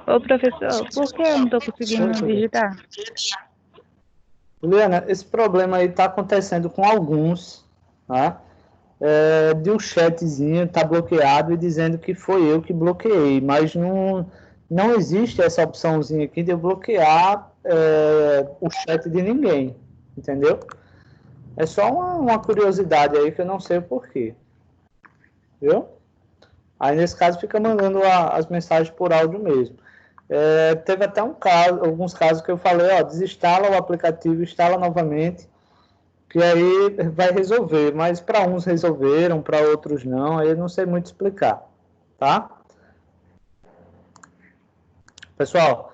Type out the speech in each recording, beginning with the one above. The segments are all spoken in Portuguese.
Ô, professor, por que eu não estou conseguindo digitar? Juliana, esse problema aí está acontecendo com alguns, tá? De um chatzinho tá bloqueado e dizendo que foi eu que bloqueei, mas não existe essa opçãozinha aqui de eu bloquear o chat de ninguém, entendeu? É só uma curiosidade aí que eu não sei o porquê, viu? Aí nesse caso fica mandando as mensagens por áudio mesmo. Teve até alguns casos que eu falei, ó, desinstala o aplicativo, instala novamente, que aí vai resolver, mas para uns resolveram, para outros não, aí eu não sei muito explicar, tá? Pessoal,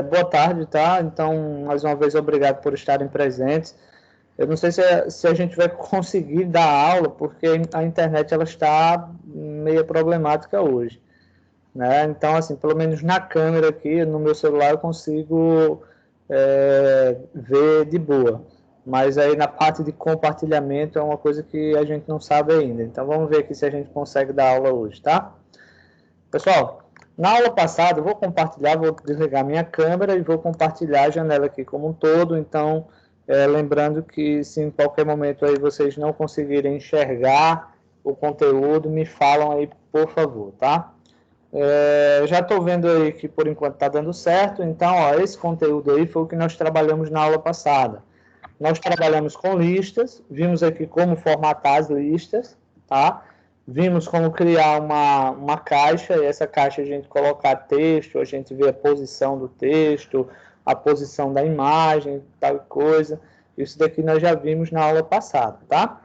boa tarde, tá? Então, mais uma vez, obrigado por estarem presentes. Eu não sei se a gente vai conseguir dar aula, porque a internet ela está meio problemática hoje, né? Então, assim, pelo menos na câmera aqui, no meu celular, eu consigo ver de boa. Mas aí na parte de compartilhamento é uma coisa que a gente não sabe ainda. Então, vamos ver aqui se a gente consegue dar aula hoje, tá? Pessoal, na aula passada, eu vou compartilhar, vou desligar minha câmera e vou compartilhar a janela aqui como um todo. Então, lembrando que se em qualquer momento aí vocês não conseguirem enxergar o conteúdo, me falam aí, por favor, tá? Já estou vendo aí que por enquanto está dando certo. Então, ó, esse conteúdo aí foi o que nós trabalhamos na aula passada. Nós trabalhamos com listas, vimos aqui como formatar as listas, tá? Vimos como criar uma caixa, e essa caixa a gente colocar texto, a gente vê a posição do texto, a posição da imagem, tal coisa. Isso daqui nós já vimos na aula passada, tá?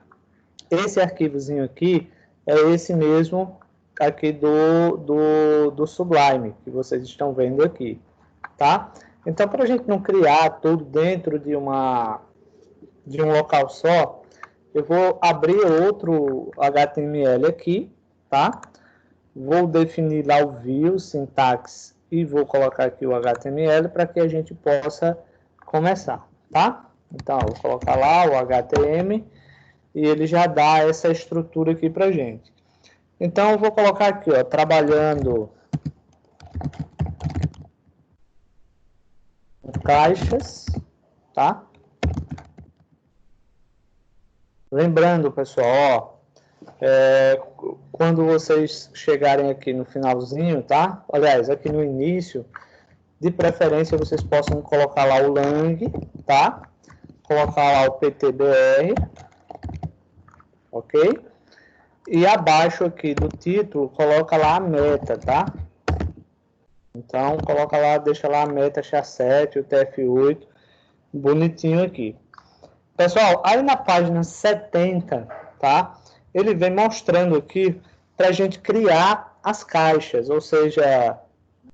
Esse arquivozinho aqui é esse mesmo aqui do Sublime, que vocês estão vendo aqui, tá? Então, para a gente não criar tudo dentro de um local só, eu vou abrir outro HTML aqui, tá? Vou definir lá o view, sintaxe, e vou colocar aqui o HTML para que a gente possa começar, tá? Então, eu vou colocar lá o HTML e ele já dá essa estrutura aqui para gente. Então, eu vou colocar aqui, ó, trabalhando com caixas, tá? Lembrando, pessoal, ó, quando vocês chegarem aqui no finalzinho, tá? Aliás, aqui no início, de preferência, vocês possam colocar lá o lang, tá? Colocar lá o PTBR, ok? E abaixo aqui do título, coloca lá a meta, tá? Então, coloca lá, deixa lá a meta XA7, o TF8, bonitinho aqui. Pessoal, aí na página 70, tá? Ele vem mostrando aqui para a gente criar as caixas, ou seja,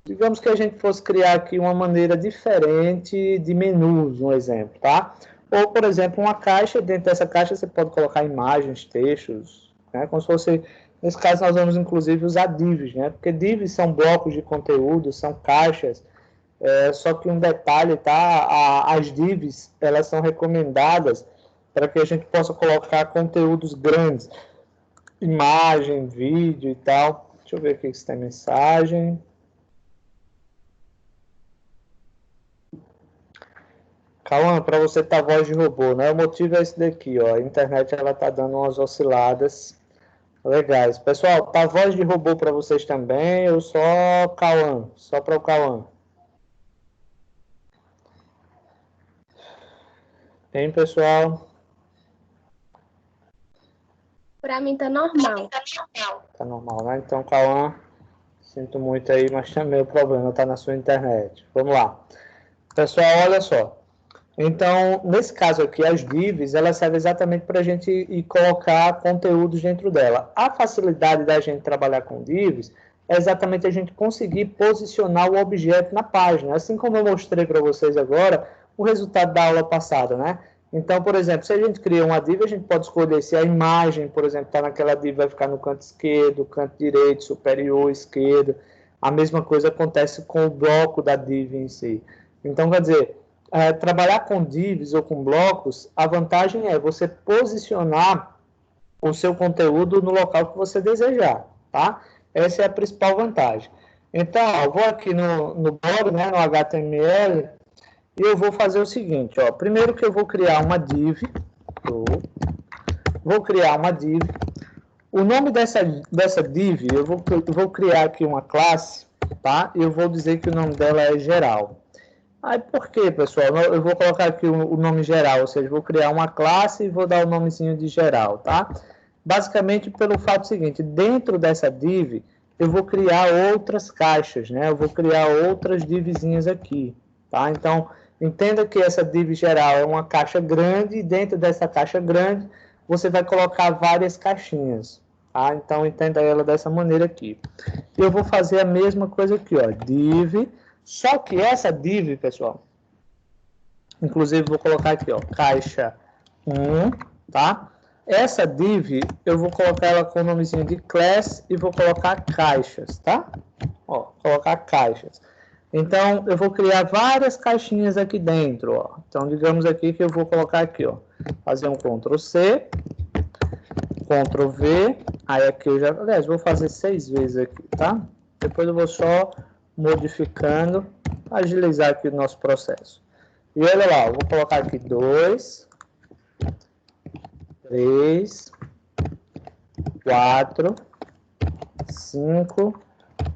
digamos que a gente fosse criar aqui uma maneira diferente de menus, um exemplo, tá? Ou, por exemplo, uma caixa, dentro dessa caixa você pode colocar imagens, textos, né? Como se fosse, nesse caso nós vamos inclusive usar divs, né? Porque divs são blocos de conteúdo, são caixas, só que um detalhe, tá? As divs, elas são recomendadas para que a gente possa colocar conteúdos grandes, imagem, vídeo e tal. Deixa eu ver aqui se tem mensagem. Cauã, para você tá voz de robô, né? O motivo é esse daqui, ó. A internet ela tá dando umas osciladas legais. Pessoal, tá voz de robô para vocês também ou só Cauã? Só para o Cauã? Tem, pessoal? Para mim tá normal. Tá normal, né? Então, Cauã, sinto muito aí, mas também o problema tá na sua internet. Vamos lá. Pessoal, olha só. Então, nesse caso aqui, as divs, elas servem exatamente para a gente ir colocar conteúdos dentro dela. A facilidade da gente trabalhar com divs é exatamente a gente conseguir posicionar o objeto na página. Assim como eu mostrei para vocês agora, o resultado da aula passada, né? Então, por exemplo, se a gente cria uma div, a gente pode escolher se a imagem, por exemplo, está naquela div, vai ficar no canto esquerdo, canto direito, superior, esquerdo. A mesma coisa acontece com o bloco da div em si. Então, quer dizer, trabalhar com divs ou com blocos, a vantagem é você posicionar o seu conteúdo no local que você desejar, tá? Essa é a principal vantagem. Então, ó, eu vou aqui no blog, né, no HTML, e eu vou fazer o seguinte, ó. Primeiro que eu vou criar uma div, vou criar uma div. O nome dessa div, eu vou criar aqui uma classe, tá? E eu vou dizer que o nome dela é geral. Aí, por quê, pessoal? Eu vou colocar aqui o nome geral, ou seja, vou criar uma classe e vou dar o nomezinho de geral, tá? Basicamente, pelo fato seguinte, dentro dessa div, eu vou criar outras caixas, né? Eu vou criar outras divzinhas aqui, tá? Então, entenda que essa div geral é uma caixa grande e dentro dessa caixa grande, você vai colocar várias caixinhas, tá? Então, entenda ela dessa maneira aqui. Eu vou fazer a mesma coisa aqui, ó, div. Só que essa div, pessoal, inclusive vou colocar aqui, ó, caixa 1, tá? Essa div, eu vou colocar ela com o nomezinho de class e vou colocar caixas, tá? Ó, colocar caixas. Então, eu vou criar várias caixinhas aqui dentro, ó. Então, digamos aqui que eu vou colocar aqui, ó, fazer um Ctrl C, Ctrl V, aí aqui eu já, aliás, vou fazer 6 vezes aqui, tá? Depois eu vou só modificando, agilizar aqui o nosso processo. E olha lá, eu vou colocar aqui 2, 3, 4, 5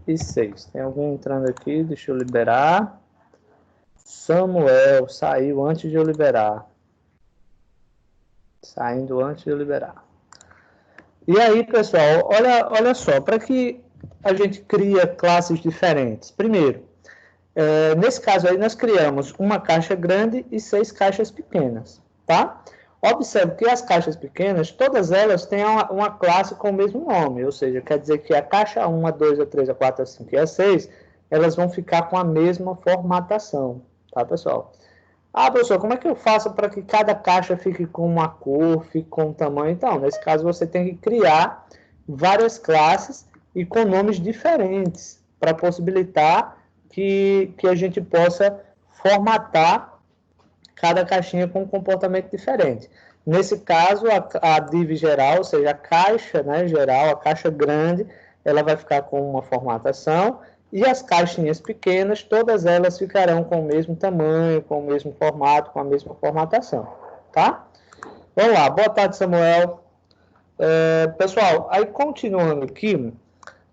e 6. Tem alguém entrando aqui, deixa eu liberar. Samuel saiu antes de eu liberar. Saindo antes de eu liberar. E aí, pessoal, olha só, para que a gente cria classes diferentes. Primeiro, nesse caso aí, nós criamos uma caixa grande e 6 caixas pequenas, tá? Observe que as caixas pequenas, todas elas têm uma classe com o mesmo nome, ou seja, quer dizer que a caixa 1, a 2, a 3, a 4, a 5 e a 6, elas vão ficar com a mesma formatação, tá, pessoal? Ah, professor, como é que eu faço para que cada caixa fique com uma cor, fique com um tamanho? Então, nesse caso, você tem que criar várias classes e com nomes diferentes para possibilitar que a gente possa formatar cada caixinha com um comportamento diferente. Nesse caso, a div geral, ou seja, a caixa, né, geral, a caixa grande, ela vai ficar com uma formatação, e as caixinhas pequenas, todas elas ficarão com o mesmo tamanho, com o mesmo formato, com a mesma formatação, tá? Vamos lá, boa tarde, Samuel. Pessoal, aí continuando aqui,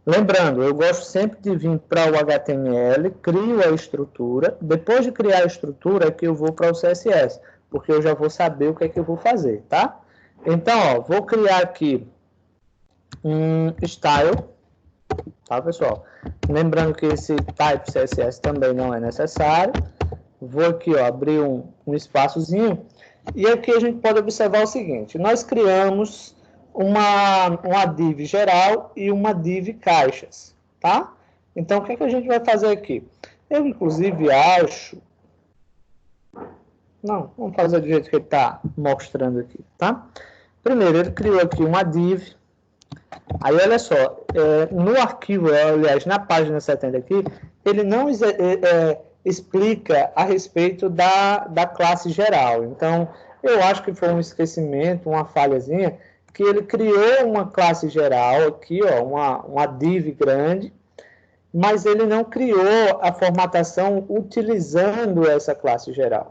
lembrando, eu gosto sempre de vir para o HTML, crio a estrutura, depois de criar a estrutura é que eu vou para o CSS, porque eu já vou saber o que é que eu vou fazer, tá? Então, ó, vou criar aqui um style, tá, pessoal? Lembrando que esse type CSS também não é necessário. Vou aqui, ó, abrir um espaçozinho, e aqui a gente pode observar o seguinte, nós criamos uma div geral e uma div caixas, tá? Então, o que é que a gente vai fazer aqui? Eu, inclusive, acho... Não, vamos fazer do jeito que ele está mostrando aqui, tá? Primeiro, ele criou aqui uma div. Aí, olha só, no arquivo, aliás, na página 70 aqui, ele não explica a respeito da classe geral. Então, eu acho que foi um esquecimento, uma falhazinha, que ele criou uma classe geral aqui, ó, uma div grande, mas ele não criou a formatação utilizando essa classe geral,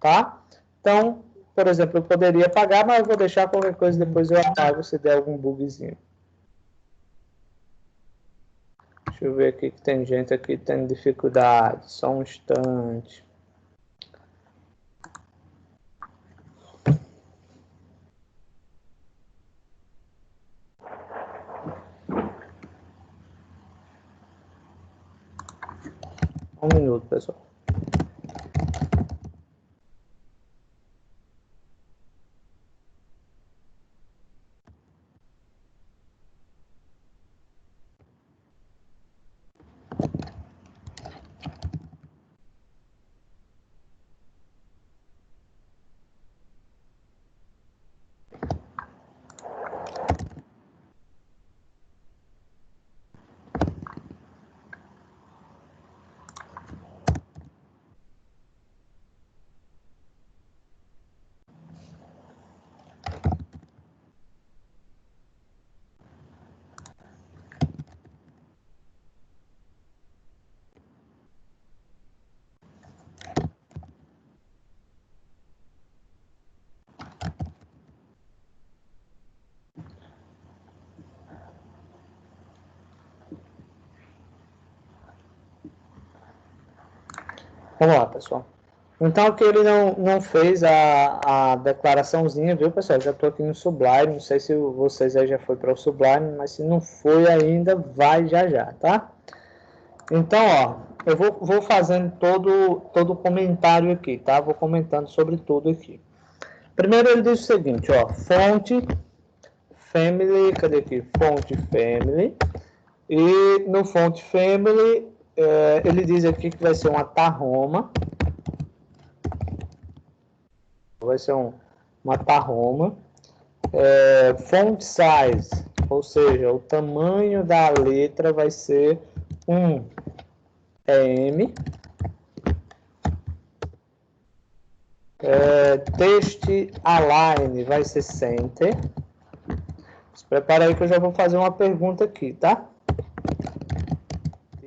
tá? Então, por exemplo, eu poderia apagar, mas eu vou deixar qualquer coisa, depois eu apago se der algum bugzinho. Deixa eu ver aqui que tem gente aqui tendo dificuldade. Só um instante. Um minuto, pessoal. Vamos lá, pessoal. Então, aqui ele não fez a declaraçãozinha, viu, pessoal? Já estou aqui no Sublime, não sei se vocês aí já foi para o Sublime, mas se não foi ainda, vai já, tá? Então, ó, eu vou fazendo todo o comentário aqui, tá? Vou comentando sobre tudo aqui. Primeiro ele diz o seguinte, ó, fonte family, cadê aqui? Fonte family. E no fonte family, ele diz aqui que vai ser uma Tahoma. Vai ser uma Tahoma. Font size, ou seja, o tamanho da letra vai ser M. Text align vai ser center. Se prepara aí que eu já vou fazer uma pergunta aqui, tá?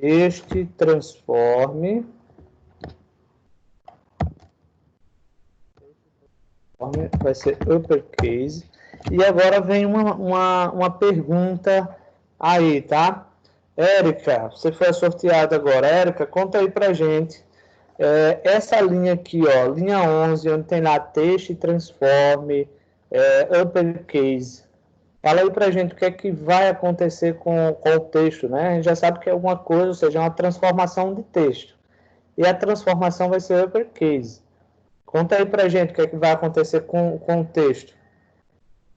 Text transform vai ser uppercase. E agora vem uma pergunta aí, tá? Érica, você foi sorteada agora. Érica, conta aí pra gente. Essa linha aqui, ó, linha 11, onde tem lá text transform, uppercase. Fala aí pra gente o que é que vai acontecer com o texto, né? A gente já sabe que é alguma coisa, ou seja, é uma transformação de texto. E a transformação vai ser uppercase. Conta aí pra gente o que é que vai acontecer com o texto,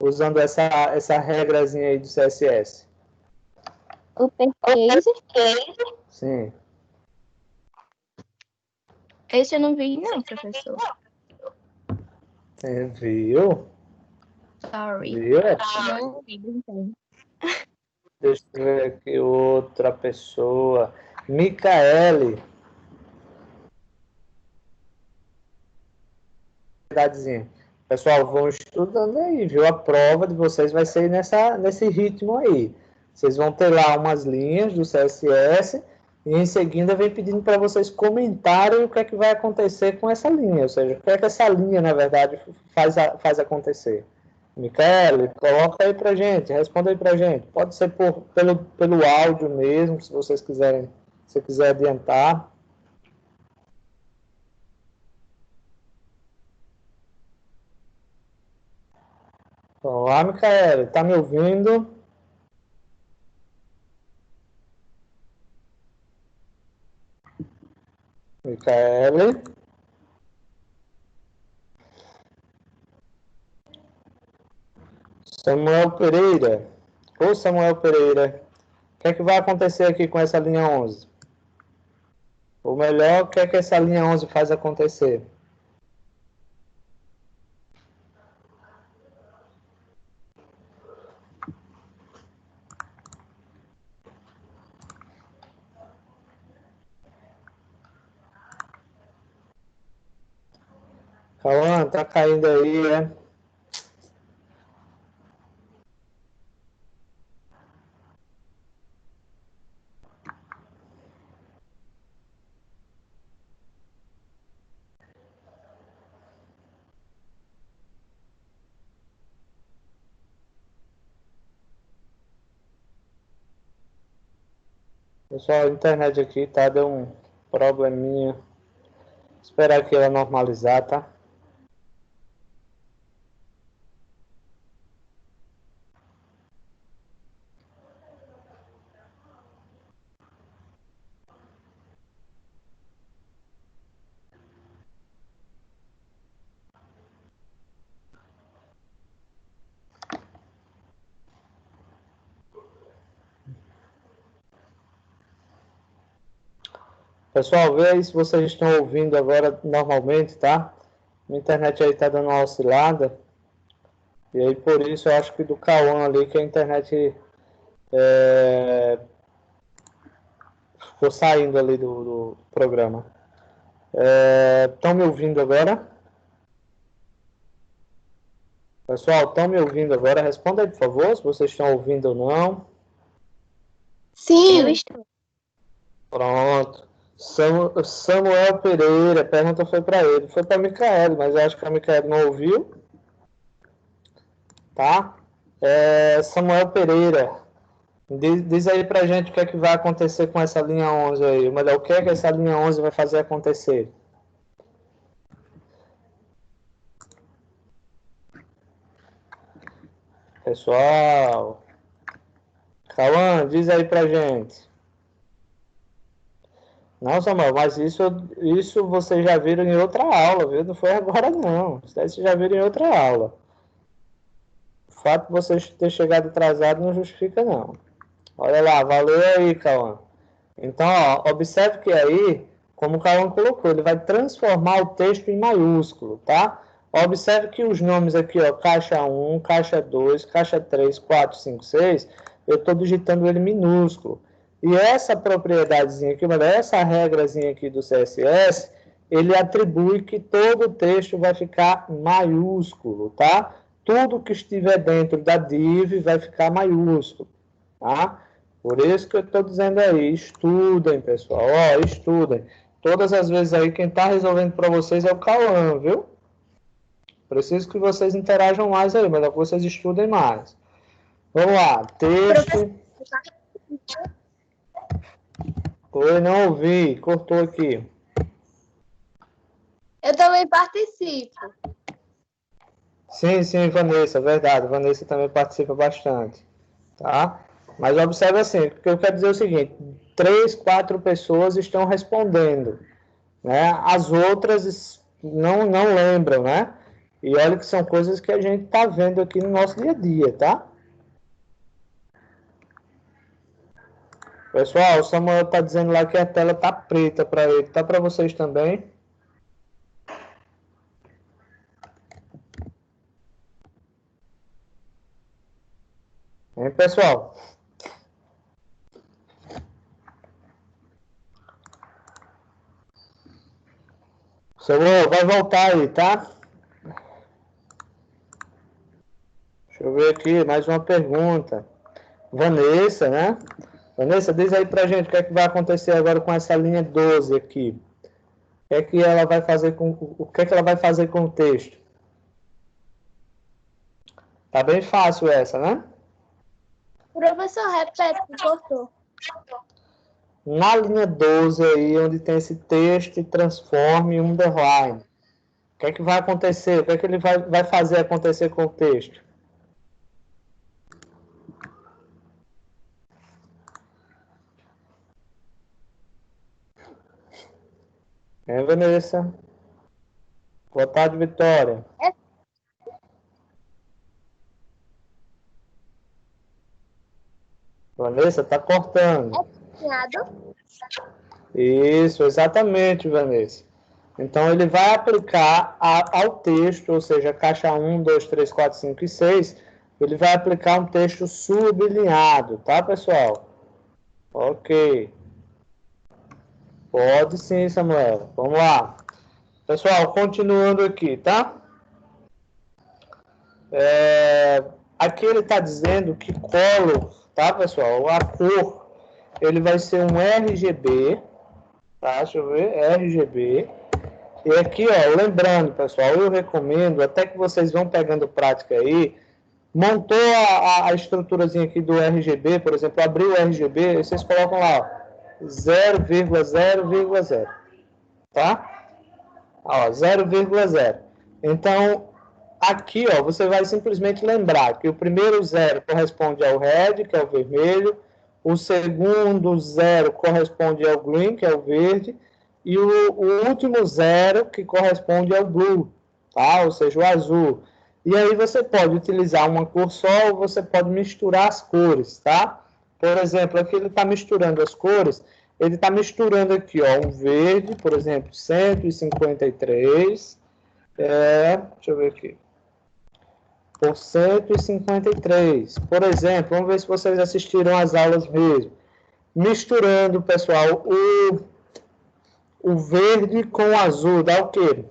usando essa regrazinha aí do CSS. Uppercase. Sim. Esse eu não vi, não, professor. Viu? Sorry. Viu? Não vi, então. Deixa eu ver aqui outra pessoa. Micaele. Pessoal, vão estudando aí, viu? A prova de vocês vai ser nesse ritmo aí. Vocês vão ter lá umas linhas do CSS e em seguida vem pedindo para vocês comentarem o que é que vai acontecer com essa linha, ou seja, o que é que essa linha, na verdade, faz acontecer. Micaele, coloca aí pra gente, responda aí pra gente. Pode ser pelo áudio mesmo, se vocês quiserem, se quiser adiantar. Olá, Micaele, tá me ouvindo? Micaele? Samuel Pereira. Ô, Samuel Pereira, o que é que vai acontecer aqui com essa linha 11? Ou melhor, o que é que essa linha 11 faz acontecer? Cauã, tá caindo aí, né? Pessoal, a internet aqui tá deu um probleminha. Esperar que ela normalizar, tá? Pessoal, vê aí se vocês estão ouvindo agora normalmente, tá? A internet aí tá dando uma oscilada. E aí, por isso, eu acho que do Cauã ali, que a internet ficou saindo ali do programa. Estão me ouvindo agora? Pessoal, estão me ouvindo agora? Responda aí, por favor, se vocês estão ouvindo ou não. Sim, eu estou. Pronto. Samuel Pereira, a pergunta foi para ele. Foi para a Micaele, mas eu acho que a Micaele não ouviu. Tá? Samuel Pereira, diz aí pra gente o que é que vai acontecer com essa linha 11 aí. Ou melhor, o que é que essa linha 11 vai fazer acontecer? Pessoal, Cauã, diz aí pra gente. Não, Samuel, mas isso vocês já viram em outra aula, viu? Não foi agora, não. Isso aí vocês já viram em outra aula. O fato de vocês terem chegado atrasado não justifica, não. Olha lá, valeu aí, Cauã. Então, ó, observe que aí, como o Cauã colocou, ele vai transformar o texto em maiúsculo, tá? Observe que os nomes aqui, ó, caixa 1, caixa 2, caixa 3, 4, 5, 6, eu estou digitando ele minúsculo. E essa propriedadezinha aqui, essa regrazinha aqui do CSS, ele atribui que todo o texto vai ficar maiúsculo, tá? Tudo que estiver dentro da div vai ficar maiúsculo, tá? Por isso que eu estou dizendo aí, estudem, pessoal, ó, estudem. Todas as vezes aí, quem está resolvendo para vocês é o Cauã, viu? Preciso que vocês interajam mais aí, mas é que vocês estudem mais. Vamos lá, texto. Oi, não ouvi, cortou aqui. Eu também participo. Sim, Vanessa, verdade. Vanessa também participa bastante, tá? Mas observe assim, o que eu quero dizer é o seguinte, 3, 4 pessoas estão respondendo, né? As outras não lembram, né? E olha que são coisas que a gente está vendo aqui no nosso dia a dia, tá? Pessoal, o Samuel está dizendo lá que a tela está preta para ele. Tá para vocês também? Hein, pessoal? Samuel, vai voltar aí, tá? Deixa eu ver aqui, mais uma pergunta. Vanessa, né? Vanessa, diz aí pra gente o que é que vai acontecer agora com essa linha 12 aqui. O que é que ela vai fazer com o texto? Tá bem fácil essa, né? Professor, repete, cortou. Na linha 12 aí, onde tem esse texto e transforme em underline. O que é que vai acontecer? O que é que ele vai fazer acontecer com o texto? Vanessa? Boa tarde, Vitória. Vanessa, tá cortando. Isso, exatamente, Vanessa. Então, ele vai aplicar ao texto, ou seja, caixa 1, 2, 3, 4, 5 e 6, ele vai aplicar um texto sublinhado, tá, pessoal? Ok. Pode sim, Samuel. Vamos lá. Pessoal, continuando aqui, tá? Aqui ele está dizendo que color, tá, pessoal? A cor, ele vai ser um RGB, tá? Deixa eu ver, RGB. E aqui, ó, lembrando, pessoal, eu recomendo, até que vocês vão pegando prática aí, montou a estruturazinha aqui do RGB, por exemplo, abriu o RGB, vocês colocam lá, ó, 0,0,0, tá? Ó, 0,0. Então, aqui, ó, você vai simplesmente lembrar que o primeiro 0 corresponde ao red, que é o vermelho, o segundo 0 corresponde ao green, que é o verde, e o último 0 que corresponde ao blue, tá? Ou seja, o azul. E aí você pode utilizar uma cor só ou você pode misturar as cores, tá? Por exemplo, aqui ele está misturando as cores, ele está misturando aqui, ó, um verde, por exemplo, 153, deixa eu ver aqui, por 153. Por exemplo, vamos ver se vocês assistiram às aulas mesmo. Misturando, pessoal, o verde com o azul dá o quê?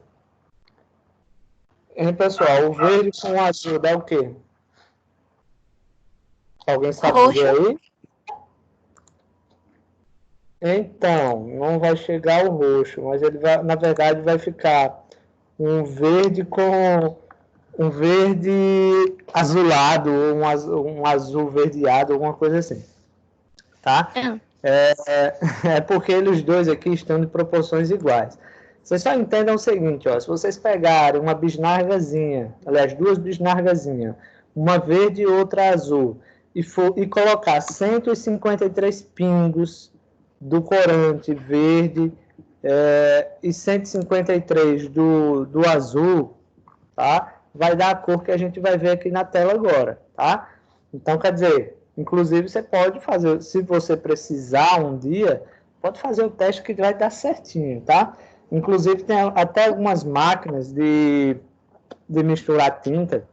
Hein, pessoal? O verde com o azul dá o quê? Alguém sabe dizer aí? Então, não vai chegar o roxo, mas ele vai, na verdade, vai ficar um verde com um verde azulado, ou um azul verdeado, alguma coisa assim. Tá? É porque eles dois aqui estão de proporções iguais. Vocês só entendam o seguinte, ó, se vocês pegarem uma bisnargazinha, aliás, duas bisnargazinhas, uma verde e outra azul, e colocar 153 pingos do corante verde e 153 do azul, tá? Vai dar a cor que a gente vai ver aqui na tela agora, tá? Então, quer dizer, inclusive você pode fazer, se você precisar um dia, pode fazer o teste que vai dar certinho, tá? Inclusive tem até algumas máquinas de misturar tinta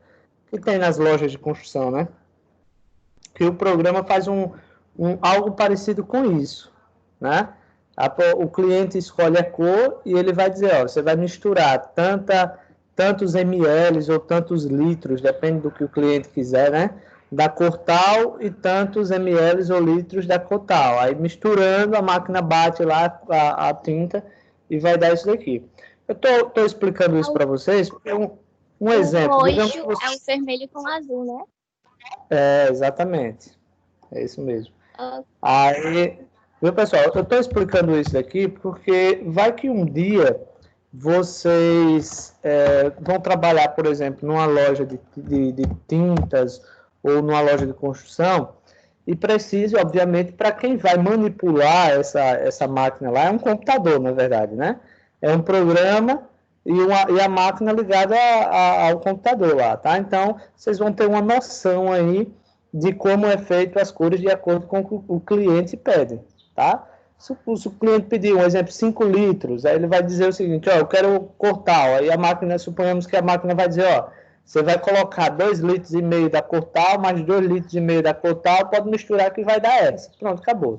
que tem nas lojas de construção, né? Que o programa faz algo parecido com isso, né? O cliente escolhe a cor e ele vai dizer, ó, você vai misturar tantos ml ou tantos litros, depende do que o cliente quiser, né? Da cor tal e tantos ml ou litros da cor tal. Aí misturando, a máquina bate lá a tinta e vai dar isso daqui. Eu tô explicando isso para vocês porque um exemplo. O Digamos roxo que você... é o vermelho com azul, né? Exatamente. É isso mesmo. Ah, Aí, viu, pessoal? Eu estou explicando isso aqui porque vai que um dia vocês vão trabalhar, por exemplo, numa loja de tintas ou numa loja de construção e precise, obviamente, para quem vai manipular essa máquina lá, é um computador, na verdade, né? É um programa e a máquina ligada ao computador lá, tá? Então, vocês vão ter uma noção aí de como é feito as cores de acordo com o que o cliente pede, tá? Se o cliente pedir, um exemplo, 5 litros, aí ele vai dizer o seguinte, ó, eu quero cor tal, aí a máquina, suponhamos que a máquina vai dizer, ó, você vai colocar 2,5 litros da cor tal, mais 2,5 litros da cor tal, pode misturar que vai dar essa. Pronto, acabou.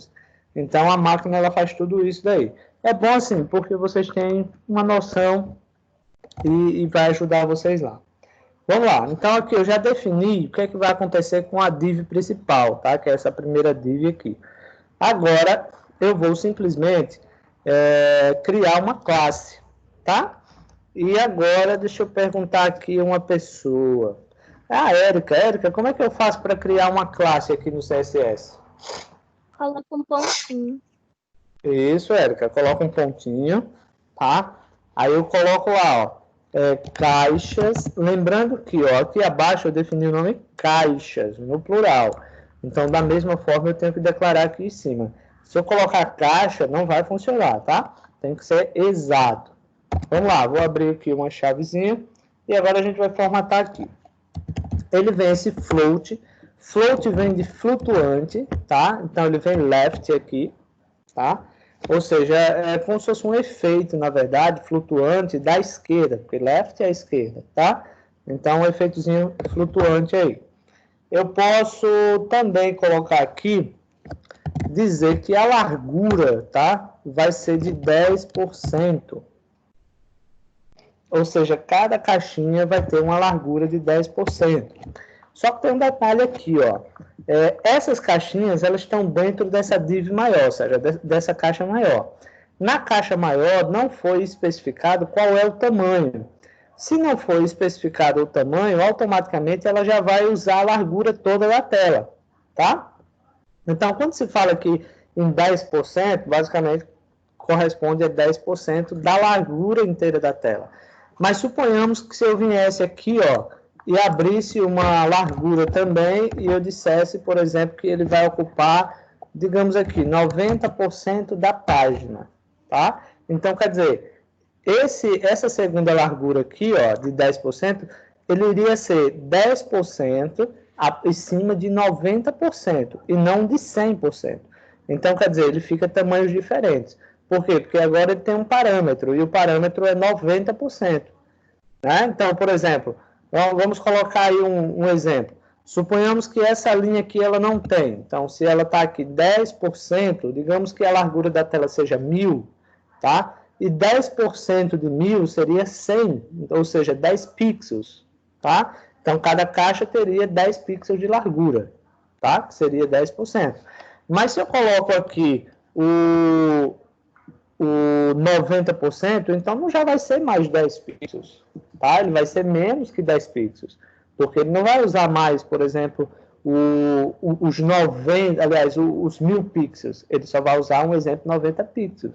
Então, a máquina, ela faz tudo isso daí. É bom assim, porque vocês têm uma noção e vai ajudar vocês lá. Vamos lá, então aqui eu já defini o que é que vai acontecer com a div principal, tá? Que é essa primeira div aqui. Agora, eu vou simplesmente criar uma classe, tá? E agora, deixa eu perguntar aqui uma pessoa. Érica, como é que eu faço para criar uma classe aqui no CSS? coloca um pontinho. Isso, Érica, coloca um pontinho, tá? Aí eu coloco lá, ó, caixas, lembrando que, ó, aqui abaixo eu defini o nome caixas, no plural. Então, da mesma forma, eu tenho que declarar aqui em cima. Se eu colocar caixa, não vai funcionar, tá? Tem que ser exato. Vamos lá, vou abrir aqui uma chavezinha e agora a gente vai formatar aqui. Ele vem esse float. Float vem de flutuante, tá? Então, ele vem left aqui, tá? Ou seja, é como se fosse um efeito, na verdade, flutuante da esquerda, porque left é a esquerda, tá? Então, um efeitozinho flutuante aí. Eu posso também colocar aqui, dizer que a largura, tá? Vai ser de 10%. Ou seja, cada caixinha vai ter uma largura de 10%. Só que tem um detalhe aqui, ó. Essas caixinhas, elas estão dentro dessa div maior, ou seja, dessa caixa maior. Na caixa maior, não foi especificado qual é o tamanho. Se não for especificado o tamanho, automaticamente ela já vai usar a largura toda da tela, tá? Então, quando se fala aqui em 10%, basicamente corresponde a 10% da largura inteira da tela. Mas suponhamos que se eu viesse aqui, ó, e abrisse uma largura também, e eu dissesse, por exemplo, que ele vai ocupar, digamos aqui, 90% da página, tá? Então, quer dizer, essa segunda largura aqui, ó, de 10%, ele iria ser 10% em cima de 90%, e não de 100%. Então, quer dizer, ele fica tamanhos diferentes. Por quê? Porque agora ele tem um parâmetro, e o parâmetro é 90%. Né? Então, por exemplo, vamos colocar aí um exemplo. Suponhamos que essa linha aqui ela não tem. Então, se ela está aqui 10%, digamos que a largura da tela seja 1000, tá? E 10% de 1000 seria 100, ou seja, 10 pixels, tá? Então, cada caixa teria 10 pixels de largura, tá? Que seria 10%. Mas se eu coloco aqui o 90%, então não já vai ser mais 10 pixels, tá? Ele vai ser menos que 10 pixels, porque ele não vai usar mais, por exemplo, os 90, aliás, os 1000 pixels, ele só vai usar, um exemplo, 90 pixels.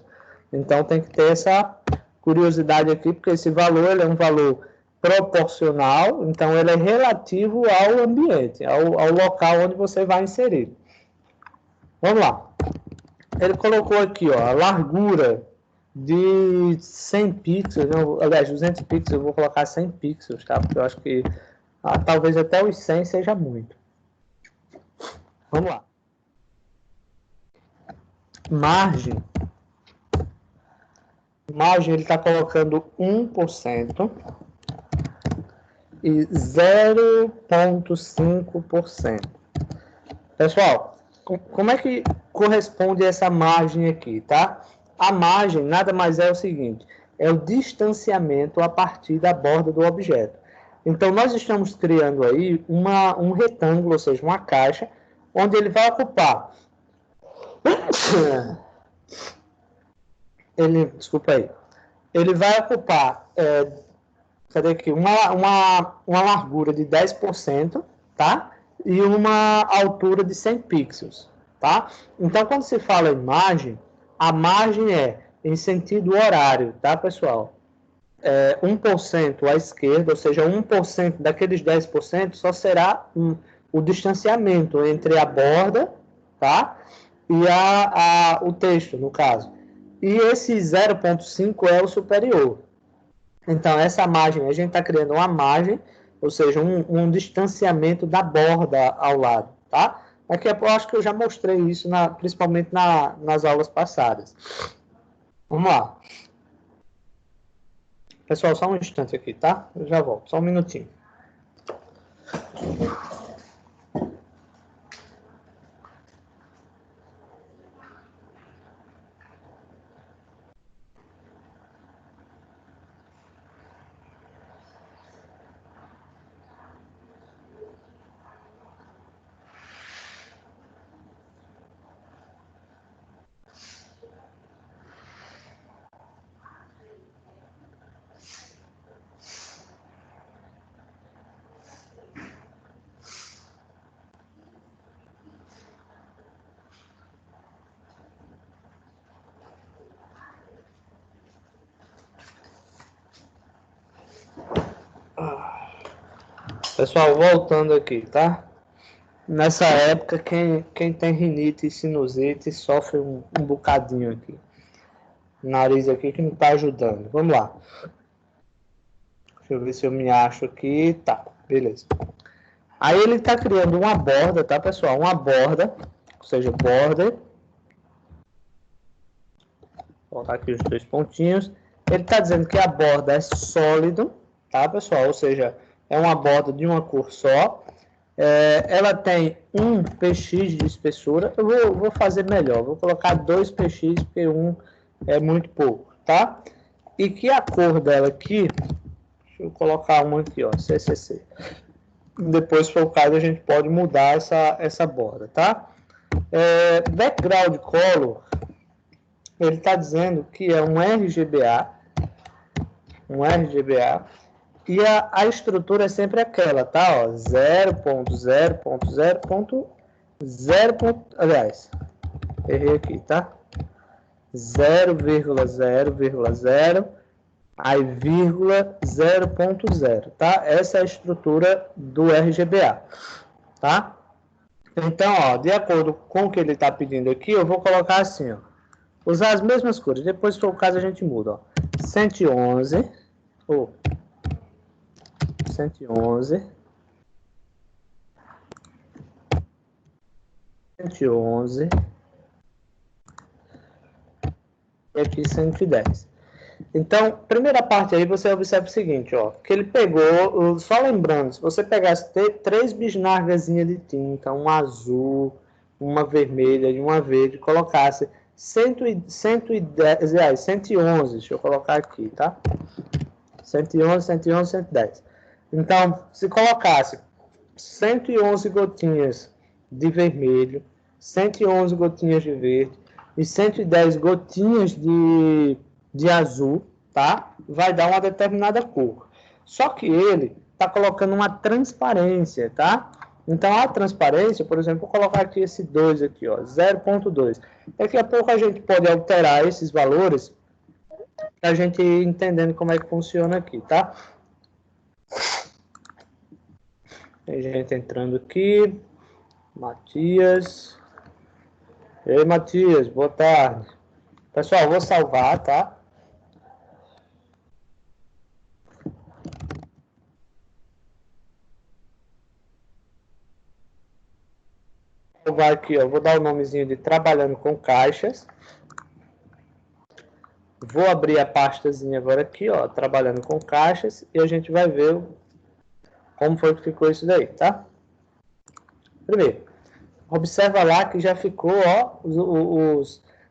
Então tem que ter essa curiosidade aqui, porque esse valor ele é um valor proporcional, então ele é relativo ao ambiente, ao local onde você vai inserir. Vamos lá. Ele colocou aqui, ó, a largura de 100 pixels, não, aliás, 200 pixels, eu vou colocar 100 pixels, tá? Porque eu acho que talvez até os 100 seja muito. Vamos lá. Margem. Margem, ele está colocando 1% e 0,5%. Pessoal, como é que corresponde essa margem aqui, tá? A margem nada mais é o seguinte, é o distanciamento a partir da borda do objeto. Então, nós estamos criando aí um retângulo, ou seja, uma caixa, onde ele vai ocupar... Desculpa aí. Ele vai ocupar, cadê aqui? Uma largura de 10%, tá? E uma altura de 100 pixels, tá? Então, quando se fala em margem, a margem é em sentido horário, tá, pessoal? 1% à esquerda, ou seja, 1% daqueles 10% só será o distanciamento entre a borda, tá? E o texto, no caso. E esse 0,5 é o superior. Então, essa margem, a gente está criando uma margem, ou seja, um distanciamento da borda ao lado, tá? Aqui eu acho que eu já mostrei isso, principalmente nas aulas passadas. Vamos lá. Pessoal, só um instante aqui, tá? Eu já volto, só um minutinho. Pessoal, voltando aqui, tá? Nessa época, quem tem rinite e sinusite sofre um bocadinho aqui. O nariz aqui que não tá ajudando. Vamos lá. Deixa eu ver se eu me acho aqui. Tá, beleza. Aí ele tá criando uma borda, tá, pessoal? Uma borda, ou seja, border. Vou botar aqui os dois pontinhos. Ele tá dizendo que a borda é sólido, tá, pessoal? Ou seja, é uma borda de uma cor só. Ela tem 1 px de espessura. Eu vou fazer melhor. Vou colocar 2 px, porque 1 é muito pouco, tá? E que a cor dela aqui... Deixa eu colocar uma aqui, ó, CCC. Depois, se for o caso, a gente pode mudar essa borda, tá? Background color, ele está dizendo que é um RGBA. E a estrutura é sempre aquela, tá? Ó, 0.0.0.0. Aliás, errei aqui, tá? 0,0,0, aí vírgula 0.0, tá? Essa é a estrutura do RGBA, tá? Então, ó, de acordo com o que ele está pedindo aqui, eu vou colocar assim, ó. Usar as mesmas cores. Depois, se for o caso, a gente muda, ó. 111. 111. 111. E aqui 110. Então, primeira parte aí, você observa o seguinte, ó. Que ele pegou, só lembrando, se você pegasse 3 bisnagazinhas de tinta, uma azul, uma vermelha e uma verde, colocasse 111, deixa eu colocar aqui, tá? 111, 111, 110. Então, se colocasse 111 gotinhas de vermelho, 111 gotinhas de verde e 110 gotinhas de azul, tá? Vai dar uma determinada cor. Só que ele está colocando uma transparência, tá? Então, a transparência, por exemplo, vou colocar aqui esse 2 aqui, ó, 0.2. Daqui a pouco a gente pode alterar esses valores para a gente ir entendendo como é que funciona aqui, tá? Tem gente entrando aqui. Matias. Ei, Matias, boa tarde. Pessoal, vou salvar, tá? Vou aqui, ó, vou dar o nomezinho de trabalhando com caixas. Vou abrir a pastazinha agora aqui, ó, trabalhando com caixas, e a gente vai ver como foi que ficou isso daí, tá? Primeiro, observa lá que já ficou, ó,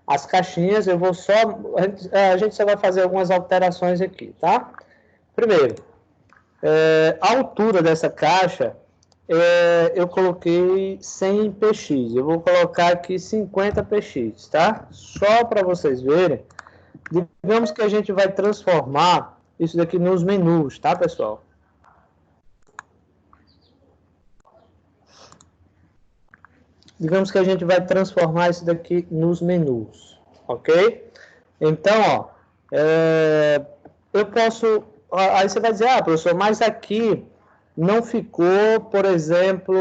as caixinhas. Eu vou só, a gente só vai fazer algumas alterações aqui, tá? Primeiro, a altura dessa caixa, eu coloquei 100 px. Eu vou colocar aqui 50 px, tá? Só para vocês verem. Digamos que a gente vai transformar isso daqui nos menus, tá, pessoal? Digamos que a gente vai transformar isso daqui nos menus, ok? Então, ó, eu posso... Aí você vai dizer, ah, professor, mas aqui não ficou, por exemplo,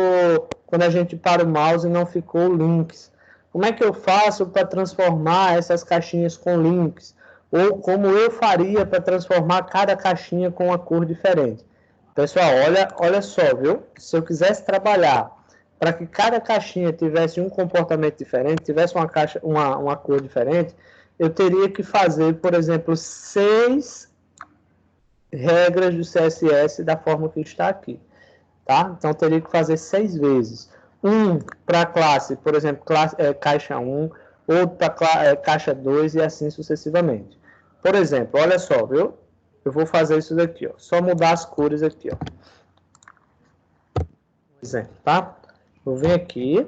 quando a gente para o mouse, não ficou links. Como é que eu faço para transformar essas caixinhas com links? Ou como eu faria para transformar cada caixinha com uma cor diferente? Pessoal, olha só, viu? Se eu quisesse trabalhar para que cada caixinha tivesse um comportamento diferente, tivesse uma cor diferente, eu teria que fazer, por exemplo, 6 regras do CSS da forma que está aqui, tá? Então, eu teria que fazer 6 vezes. Um para a classe, por exemplo, caixa 1, outro para caixa 2 e assim sucessivamente. Por exemplo, olha só, viu? Eu vou fazer isso daqui, ó. Só mudar as cores aqui, ó. Por exemplo, tá? Vou vir aqui,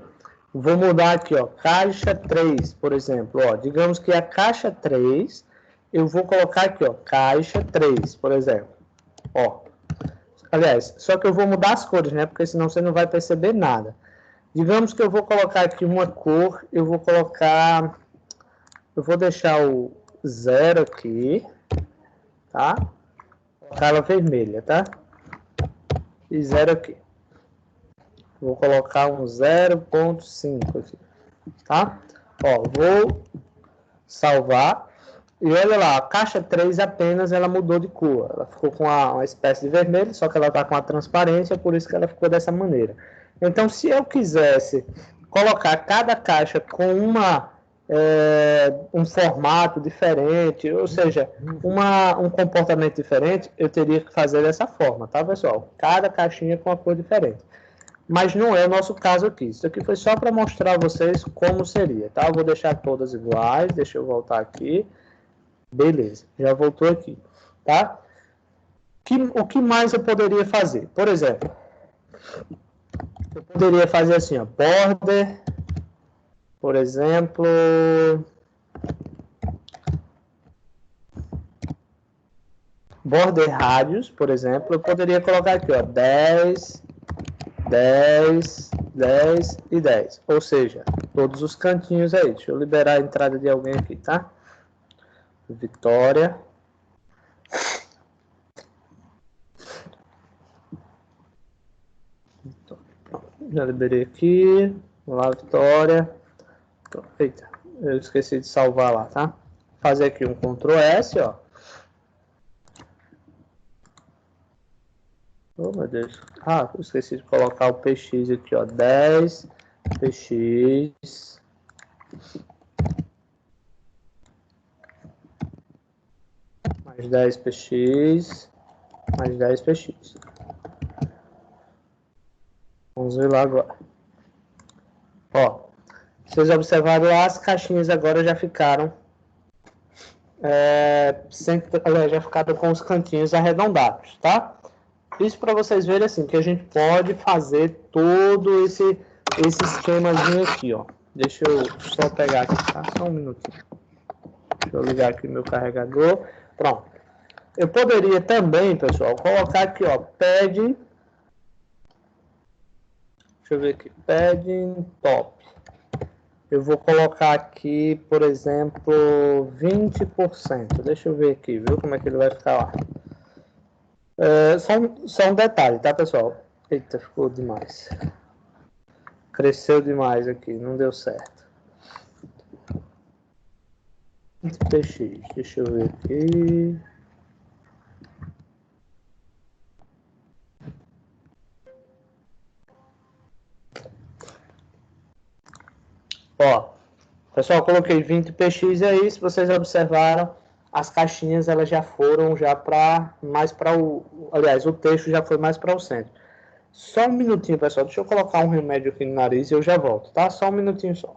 vou mudar aqui, ó, caixa 3, por exemplo, ó. Digamos que a caixa 3, eu vou colocar aqui, ó, caixa 3, por exemplo. Ó. Aliás, só que eu vou mudar as cores, né? Porque senão você não vai perceber nada. Digamos que eu vou colocar aqui uma cor, eu vou deixar o 0 aqui, tá? Vou colocar ela vermelha, tá? E 0 aqui. Vou colocar um 0.5 aqui, tá? Ó, vou salvar. E olha lá, a caixa 3 apenas ela mudou de cor. Ela ficou com uma espécie de vermelho, só que ela está com a transparência, por isso que ela ficou dessa maneira. Então, se eu quisesse colocar cada caixa com um formato diferente, ou seja, um comportamento diferente, eu teria que fazer dessa forma, tá, pessoal? Cada caixinha com uma cor diferente. Mas não é o nosso caso aqui. Isso aqui foi só para mostrar a vocês como seria, tá? Eu vou deixar todas iguais, deixa eu voltar aqui. Beleza, já voltou aqui, tá? O que mais eu poderia fazer? Por exemplo, eu poderia fazer assim, ó, border, por exemplo, border radius, por exemplo, eu poderia colocar aqui, ó, 10, 10, 10 e 10, ou seja, todos os cantinhos aí. Deixa eu liberar a entrada de alguém aqui, tá? Vitória. Já liberei aqui. Vamos lá, Vitória. Eita, eu esqueci de salvar lá, tá? Fazer aqui um Ctrl S, ó. Oh, meu Deus. Ah, eu esqueci de colocar o PX aqui, ó. 10 PX. Mais 10 PX. Mais 10 PX. Vamos ver lá agora. Ó, vocês observaram lá, as caixinhas agora já ficaram já ficaram com os cantinhos arredondados, tá? Isso para vocês verem assim, que a gente pode fazer todo esse esquemazinho aqui, ó. Deixa eu só pegar aqui, tá? Só um minutinho. Deixa eu ligar aqui meu carregador. Pronto. Eu poderia também, pessoal, colocar aqui, ó, padding. Deixa eu ver aqui, padding top. Eu vou colocar aqui, por exemplo, 20%. Deixa eu ver aqui, viu como é que ele vai ficar lá. Só um detalhe, tá, pessoal? Eita, ficou demais. Cresceu demais aqui, não deu certo. Deixa eu ver aqui. Ó, pessoal, coloquei 20 px aí, se vocês observaram, as caixinhas elas já foram já para mais para aliás, o texto já foi mais para o centro. Só um minutinho, pessoal, deixa eu colocar um remédio aqui no nariz e eu já volto, tá? Só um minutinho só.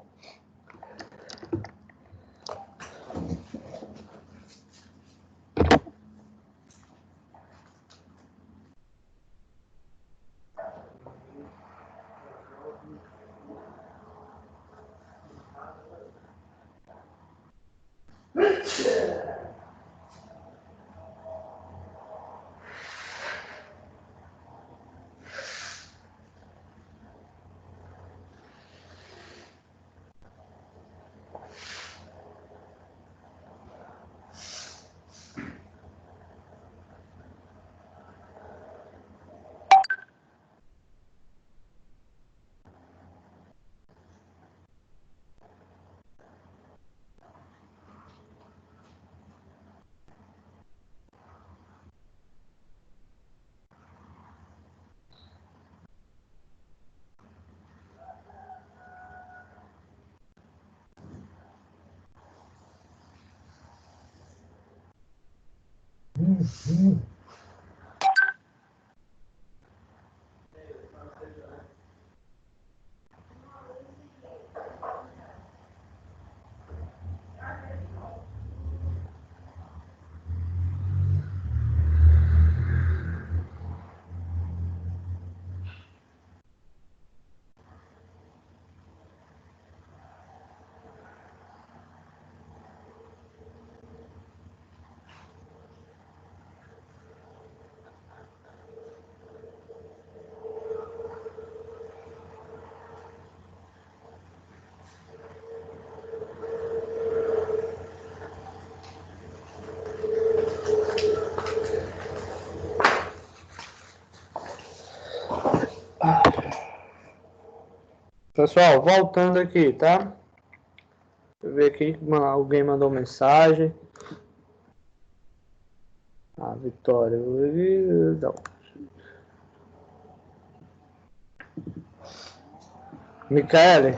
Pessoal, voltando aqui, tá? Deixa eu ver aqui, alguém mandou mensagem. Vitória. Não. Michele,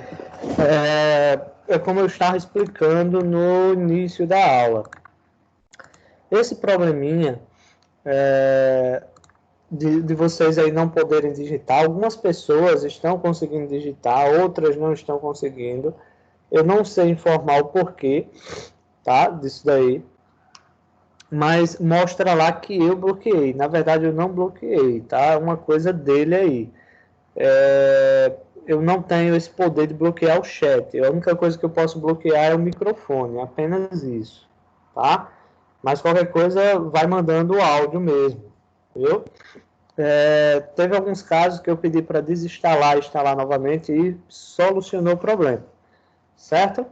é como eu estava explicando no início da aula. Esse probleminha de vocês aí não poderem digitar, algumas pessoas estão conseguindo digitar, outras não estão conseguindo. Eu não sei informar o porquê, tá? Disso daí. Mas mostra lá que eu bloqueei. Na verdade, eu não bloqueei, tá? É uma coisa dele aí. Eu não tenho esse poder de bloquear o chat. A única coisa que eu posso bloquear é o microfone, apenas isso, tá? Mas qualquer coisa vai mandando o áudio mesmo, viu? Teve alguns casos que eu pedi para desinstalar e instalar novamente e solucionou o problema, certo?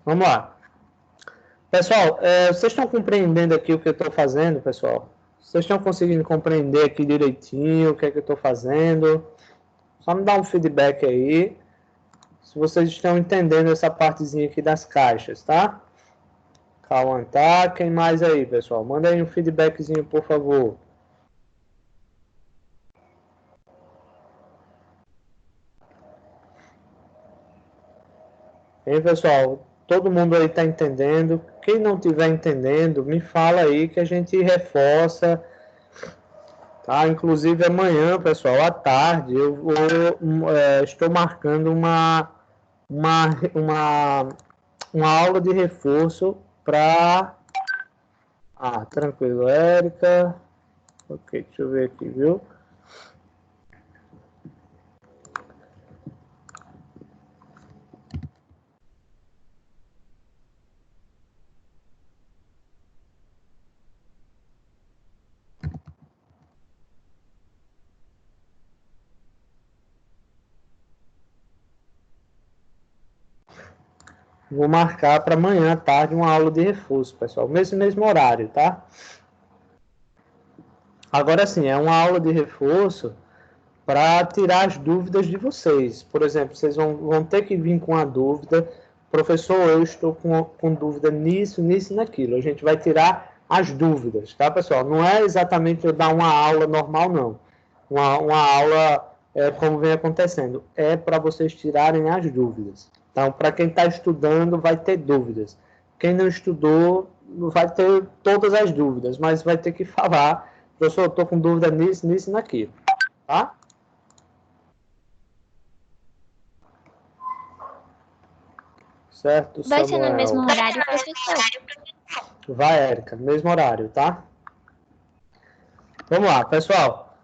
Vamos lá. Pessoal, vocês estão compreendendo aqui o que eu estou fazendo, pessoal? Vocês estão conseguindo compreender aqui direitinho o que é que eu estou fazendo? Só me dá um feedback aí, se vocês estão entendendo essa partezinha aqui das caixas, tá? Calma, tá? Quem mais aí, pessoal? Manda aí um feedbackzinho, por favor. Hein, pessoal? Todo mundo aí está entendendo? Quem não estiver entendendo, me fala aí que a gente reforça, tá? Inclusive amanhã, pessoal, à tarde, eu estou marcando uma aula de reforço para... tranquilo, Érica. Ok, deixa eu ver aqui, viu? Vou marcar para amanhã à tarde uma aula de reforço, pessoal. Mesmo horário, tá? Agora sim, é uma aula de reforço para tirar as dúvidas de vocês. Por exemplo, vocês vão ter que vir com a dúvida, professor, eu estou com dúvida nisso, nisso e naquilo. A gente vai tirar as dúvidas, tá, pessoal? Não é exatamente eu dar uma aula normal, não. Uma aula como vem acontecendo. É para vocês tirarem as dúvidas. Então, para quem está estudando, vai ter dúvidas. Quem não estudou, vai ter todas as dúvidas, mas vai ter que falar, professor, eu estou com dúvida nisso, nisso e naquilo. Tá? Certo, Vai ser no Samuel? mesmo horário, professor? Vai, Érica, mesmo horário, tá? Vamos lá, pessoal.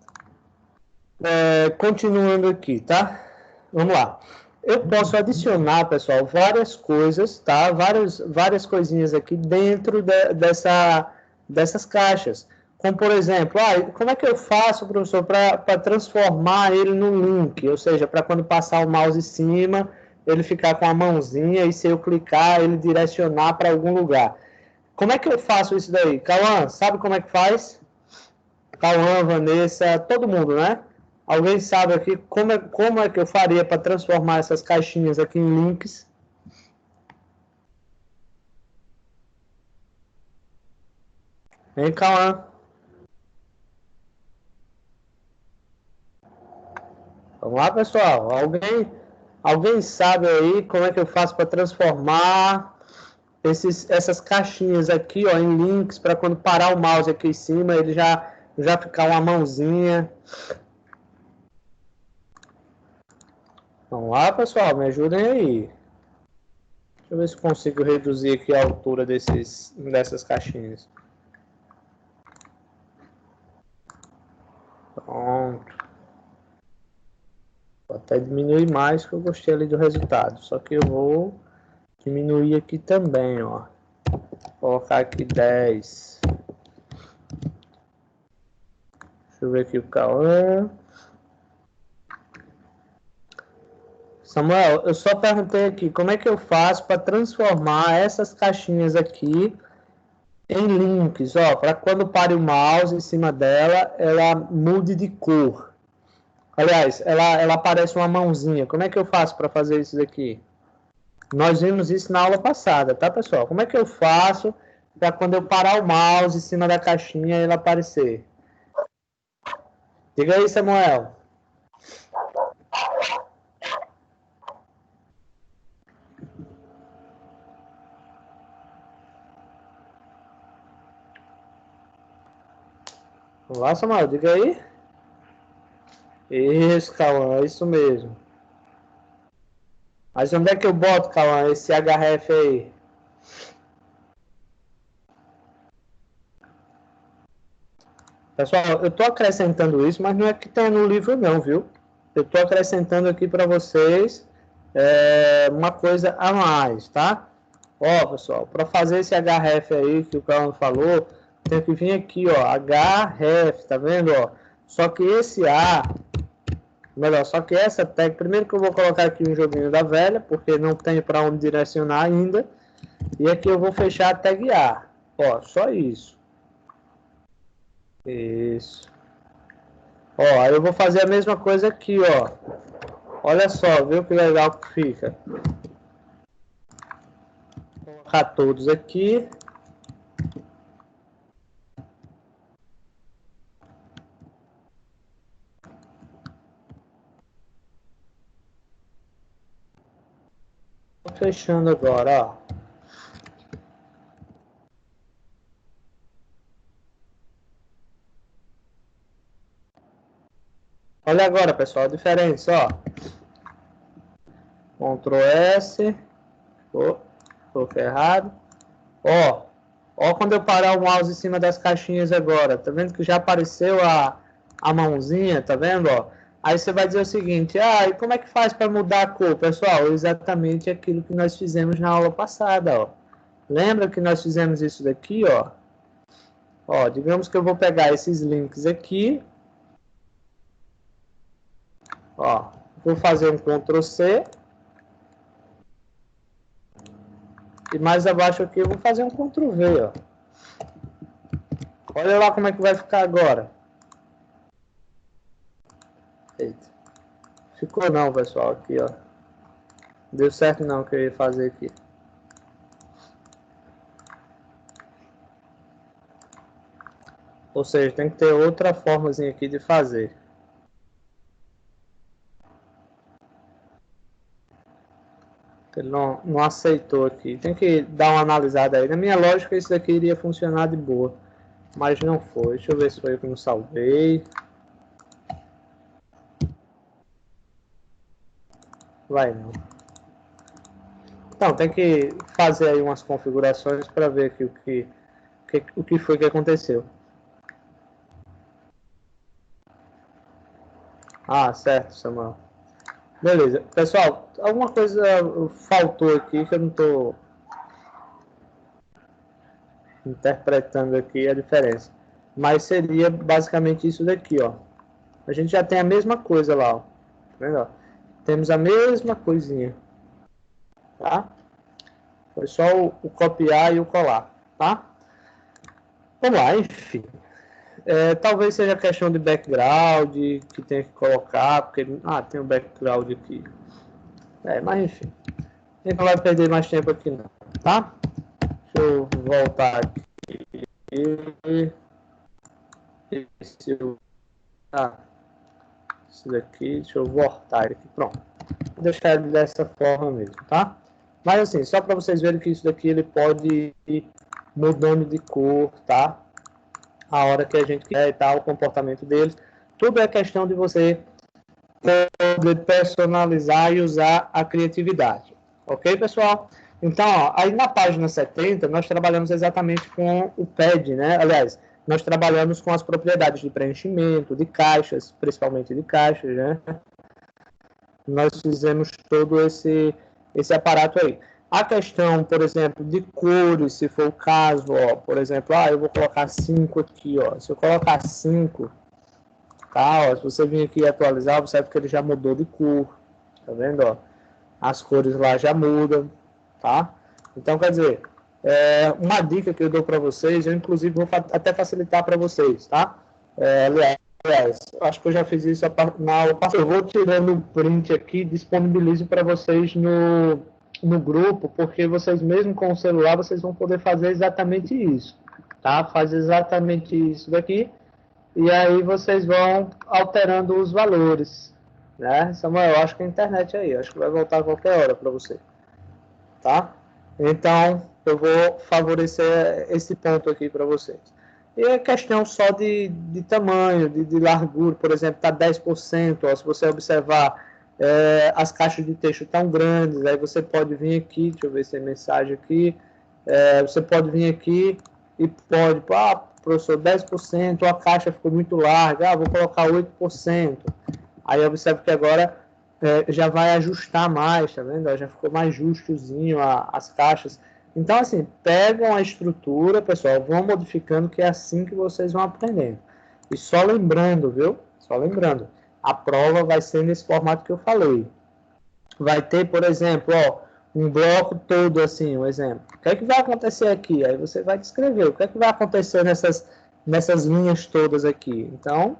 Continuando aqui, tá? Vamos lá. Eu posso adicionar, pessoal, várias coisas, tá? Várias coisinhas aqui dentro dessas caixas. Como, por exemplo, como é que eu faço, professor, para transformar ele num link? Ou seja, para quando passar o mouse em cima, ele ficar com a mãozinha e se eu clicar, ele direcionar para algum lugar. Como é que eu faço isso daí? Cauã, sabe como é que faz? Cauã, Vanessa, todo mundo, né? Alguém sabe aqui como é que eu faria para transformar essas caixinhas aqui em links? Hein, Cauã? Vamos lá, pessoal. Alguém sabe aí como é que eu faço para transformar essas caixinhas aqui, ó, em links, para quando parar o mouse aqui em cima, ele já ficar uma mãozinha. Vamos lá, pessoal, me ajudem aí. Deixa eu ver se consigo reduzir aqui a altura dessas caixinhas. Pronto. Vou até diminuir mais, que eu gostei ali do resultado. Só que eu vou diminuir aqui também, ó. Vou colocar aqui 10. Deixa eu ver aqui o Cauã. Samuel, eu só perguntei aqui, como é que eu faço para transformar essas caixinhas aqui em links, ó, para quando pare o mouse em cima dela, ela mude de cor. Aliás, ela aparece uma mãozinha. Como é que eu faço para fazer isso daqui? Nós vimos isso na aula passada, tá, pessoal? Como é que eu faço para quando eu parar o mouse em cima da caixinha ela aparecer? Diga aí, Samuel. Vamos lá, Samuel, diga aí. Isso, Cauã, é isso mesmo. Mas onde é que eu boto, Cauã, esse HRF aí? Pessoal, eu estou acrescentando isso, mas não é que tem no livro não, viu? Eu estou acrescentando aqui para vocês uma coisa a mais, tá? Ó, pessoal, para fazer esse HRF aí que o Cauã falou, tem que vir aqui, ó, HRF, tá vendo, ó? Só que esse A, melhor, só que essa tag, primeiro que eu vou colocar aqui um joguinho da velha, porque não tem para onde direcionar ainda, e aqui eu vou fechar a tag A, ó, só isso. Isso. Ó, aí eu vou fazer a mesma coisa aqui, ó. Olha só, viu que legal que fica. Vou colocar todos aqui. Tô fechando agora, ó. Olha agora, pessoal, a diferença, ó. Ctrl S. Coloquei errado. Ó quando eu parar o mouse em cima das caixinhas agora. Tá vendo que já apareceu a mãozinha, tá vendo, ó? Aí você vai dizer o seguinte, e como é que faz para mudar a cor? Pessoal, exatamente aquilo que nós fizemos na aula passada, ó. Lembra que nós fizemos isso daqui, ó? Ó, digamos que eu vou pegar esses links aqui. Ó, vou fazer um Ctrl C. E mais abaixo aqui eu vou fazer um Ctrl V, ó. Olha lá como é que vai ficar agora. Eita. Ficou não, pessoal, aqui, ó. Deu certo não o que eu ia fazer aqui. Ou seja, tem que ter outra formazinha aqui de fazer. Ele não aceitou aqui. Tem que dar uma analisada aí. Na minha lógica, isso daqui iria funcionar de boa. Mas não foi. Deixa eu ver se foi eu que não salvei. Vai não. Então, tem que fazer aí umas configurações para ver aqui o que foi que aconteceu. Ah, certo, Samuel. Beleza. Pessoal, alguma coisa faltou aqui que eu não estou interpretando aqui a diferença. Mas seria basicamente isso daqui, ó. A gente já tem a mesma coisa lá, ó. Tá vendo? Temos a mesma coisinha. Tá? Foi só o copiar e o colar, tá? Vamos lá, enfim. Talvez seja questão de background que tem que colocar, porque... Ah, tem o background aqui. Mas enfim. A gente não vai perder mais tempo aqui não, tá? Deixa eu voltar aqui. Isso daqui, deixa eu voltar aqui. Pronto. Vou deixar ele dessa forma mesmo, tá? Mas assim, só para vocês verem que isso daqui ele pode ir mudando de cor, tá? A hora que a gente quer e tal, o comportamento deles. Tudo é questão de você poder personalizar e usar a criatividade. Ok, pessoal? Então, ó, aí na página 70, nós trabalhamos exatamente com o PED, né? Aliás, nós trabalhamos com as propriedades de preenchimento, de caixas, principalmente de caixas, né? Nós fizemos todo esse aparato aí. A questão, por exemplo, de cores, se for o caso, ó, por exemplo, eu vou colocar 5 aqui, ó. Se eu colocar 5, tá, ó, se você vir aqui atualizar, você sabe que ele já mudou de cor, tá vendo, ó? As cores lá já mudam, tá? Então, quer dizer, uma dica que eu dou para vocês, eu inclusive vou até facilitar para vocês, tá? Aliás, acho que eu já fiz isso na aula passada. Eu vou tirando um print aqui e disponibilizo para vocês no grupo, porque vocês mesmo com o celular, vocês vão poder fazer exatamente isso, tá? Faz exatamente isso daqui, e aí vocês vão alterando os valores, né? Samuel, eu acho que a internet aí, acho que vai voltar a qualquer hora para você, tá? Então, eu vou favorecer esse ponto aqui para vocês. E é questão só de tamanho, de largura, por exemplo, está 10%, ó, se você observar, as caixas de texto tão grandes, aí você pode vir aqui, deixa eu ver se tem mensagem aqui, você pode vir aqui e pode, professor, 10%, a caixa ficou muito larga, vou colocar 8%. Aí observe que agora já vai ajustar mais, tá vendo? Já ficou mais justozinho as caixas. Então, assim, pegam a estrutura, pessoal, vão modificando, que é assim que vocês vão aprendendo. E só lembrando, viu? Só lembrando, a prova vai ser nesse formato que eu falei. Vai ter, por exemplo, ó, um bloco todo assim, um exemplo. O que é que vai acontecer aqui? Aí você vai descrever. O que é que vai acontecer nessas linhas todas aqui? Então,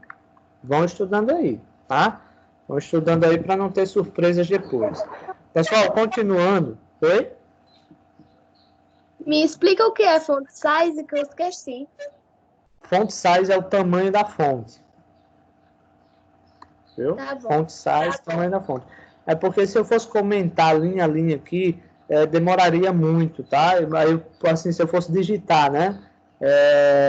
vão estudando aí, tá? Vão estudando aí para não ter surpresas depois. Pessoal, continuando. Oi? Me explica o que é font size, que eu esqueci. Font size é o tamanho da fonte. Viu? Tá bom. Font size, tamanho da fonte. É porque se eu fosse comentar linha a linha aqui, demoraria muito, tá? Aí, assim, se eu fosse digitar, né?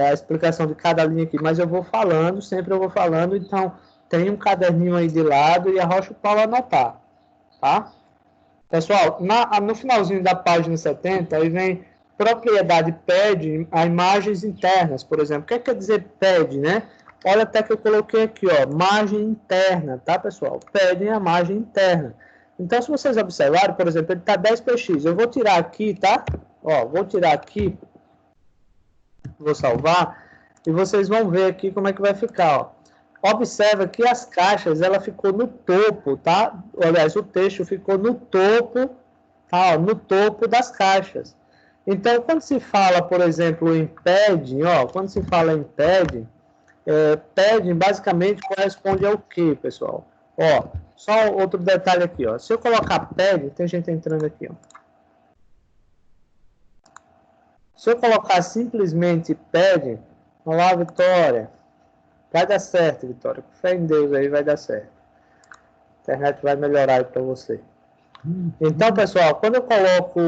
A explicação de cada linha aqui. Mas eu vou falando, sempre eu vou falando. Então, tem um caderninho aí de lado e arrocha o Paulo anotar, tá? Pessoal, no finalzinho da página 70, aí vem propriedade PED a imagens internas, por exemplo. O que quer dizer PED, né? Olha até que eu coloquei aqui, ó, margem interna, tá, pessoal? PED a margem interna. Então, se vocês observarem, por exemplo, ele está 10px. Eu vou tirar aqui, tá? Ó, vou tirar aqui, vou salvar, e vocês vão ver aqui como é que vai ficar, ó. Observa que as caixas, ela ficou no topo, tá? Aliás, o texto ficou no topo, tá? No topo das caixas. Então, quando se fala, por exemplo, em padding, ó, quando se fala em padding, padding basicamente corresponde ao quê, pessoal? Ó, só outro detalhe aqui, ó. Se eu colocar pad, tem gente entrando aqui, ó. Se eu colocar simplesmente pad, olá, Vitória. Vai dar certo, Vitória. Com fé em Deus aí vai dar certo. A internet vai melhorar aí para você. Então, pessoal, quando eu coloco...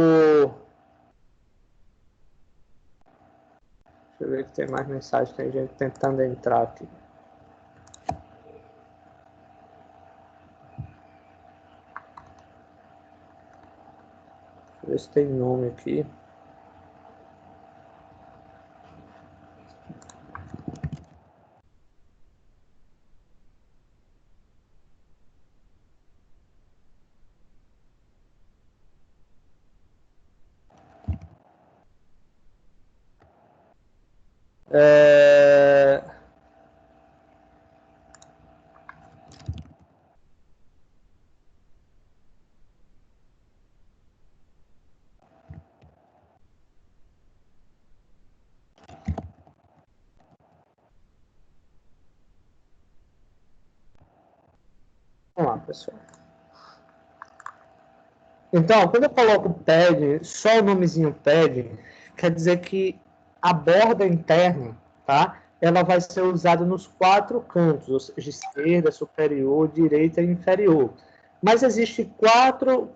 Deixa eu ver que tem mais mensagem. Tem gente tentando entrar aqui. Deixa eu ver se tem nome aqui. Vamos lá, pessoal. Então, quando eu coloco pad, só o nomezinho pad, quer dizer que a borda interna, tá? Ela vai ser usada nos 4 cantos, ou seja, esquerda, superior, direita e inferior. Mas existem quatro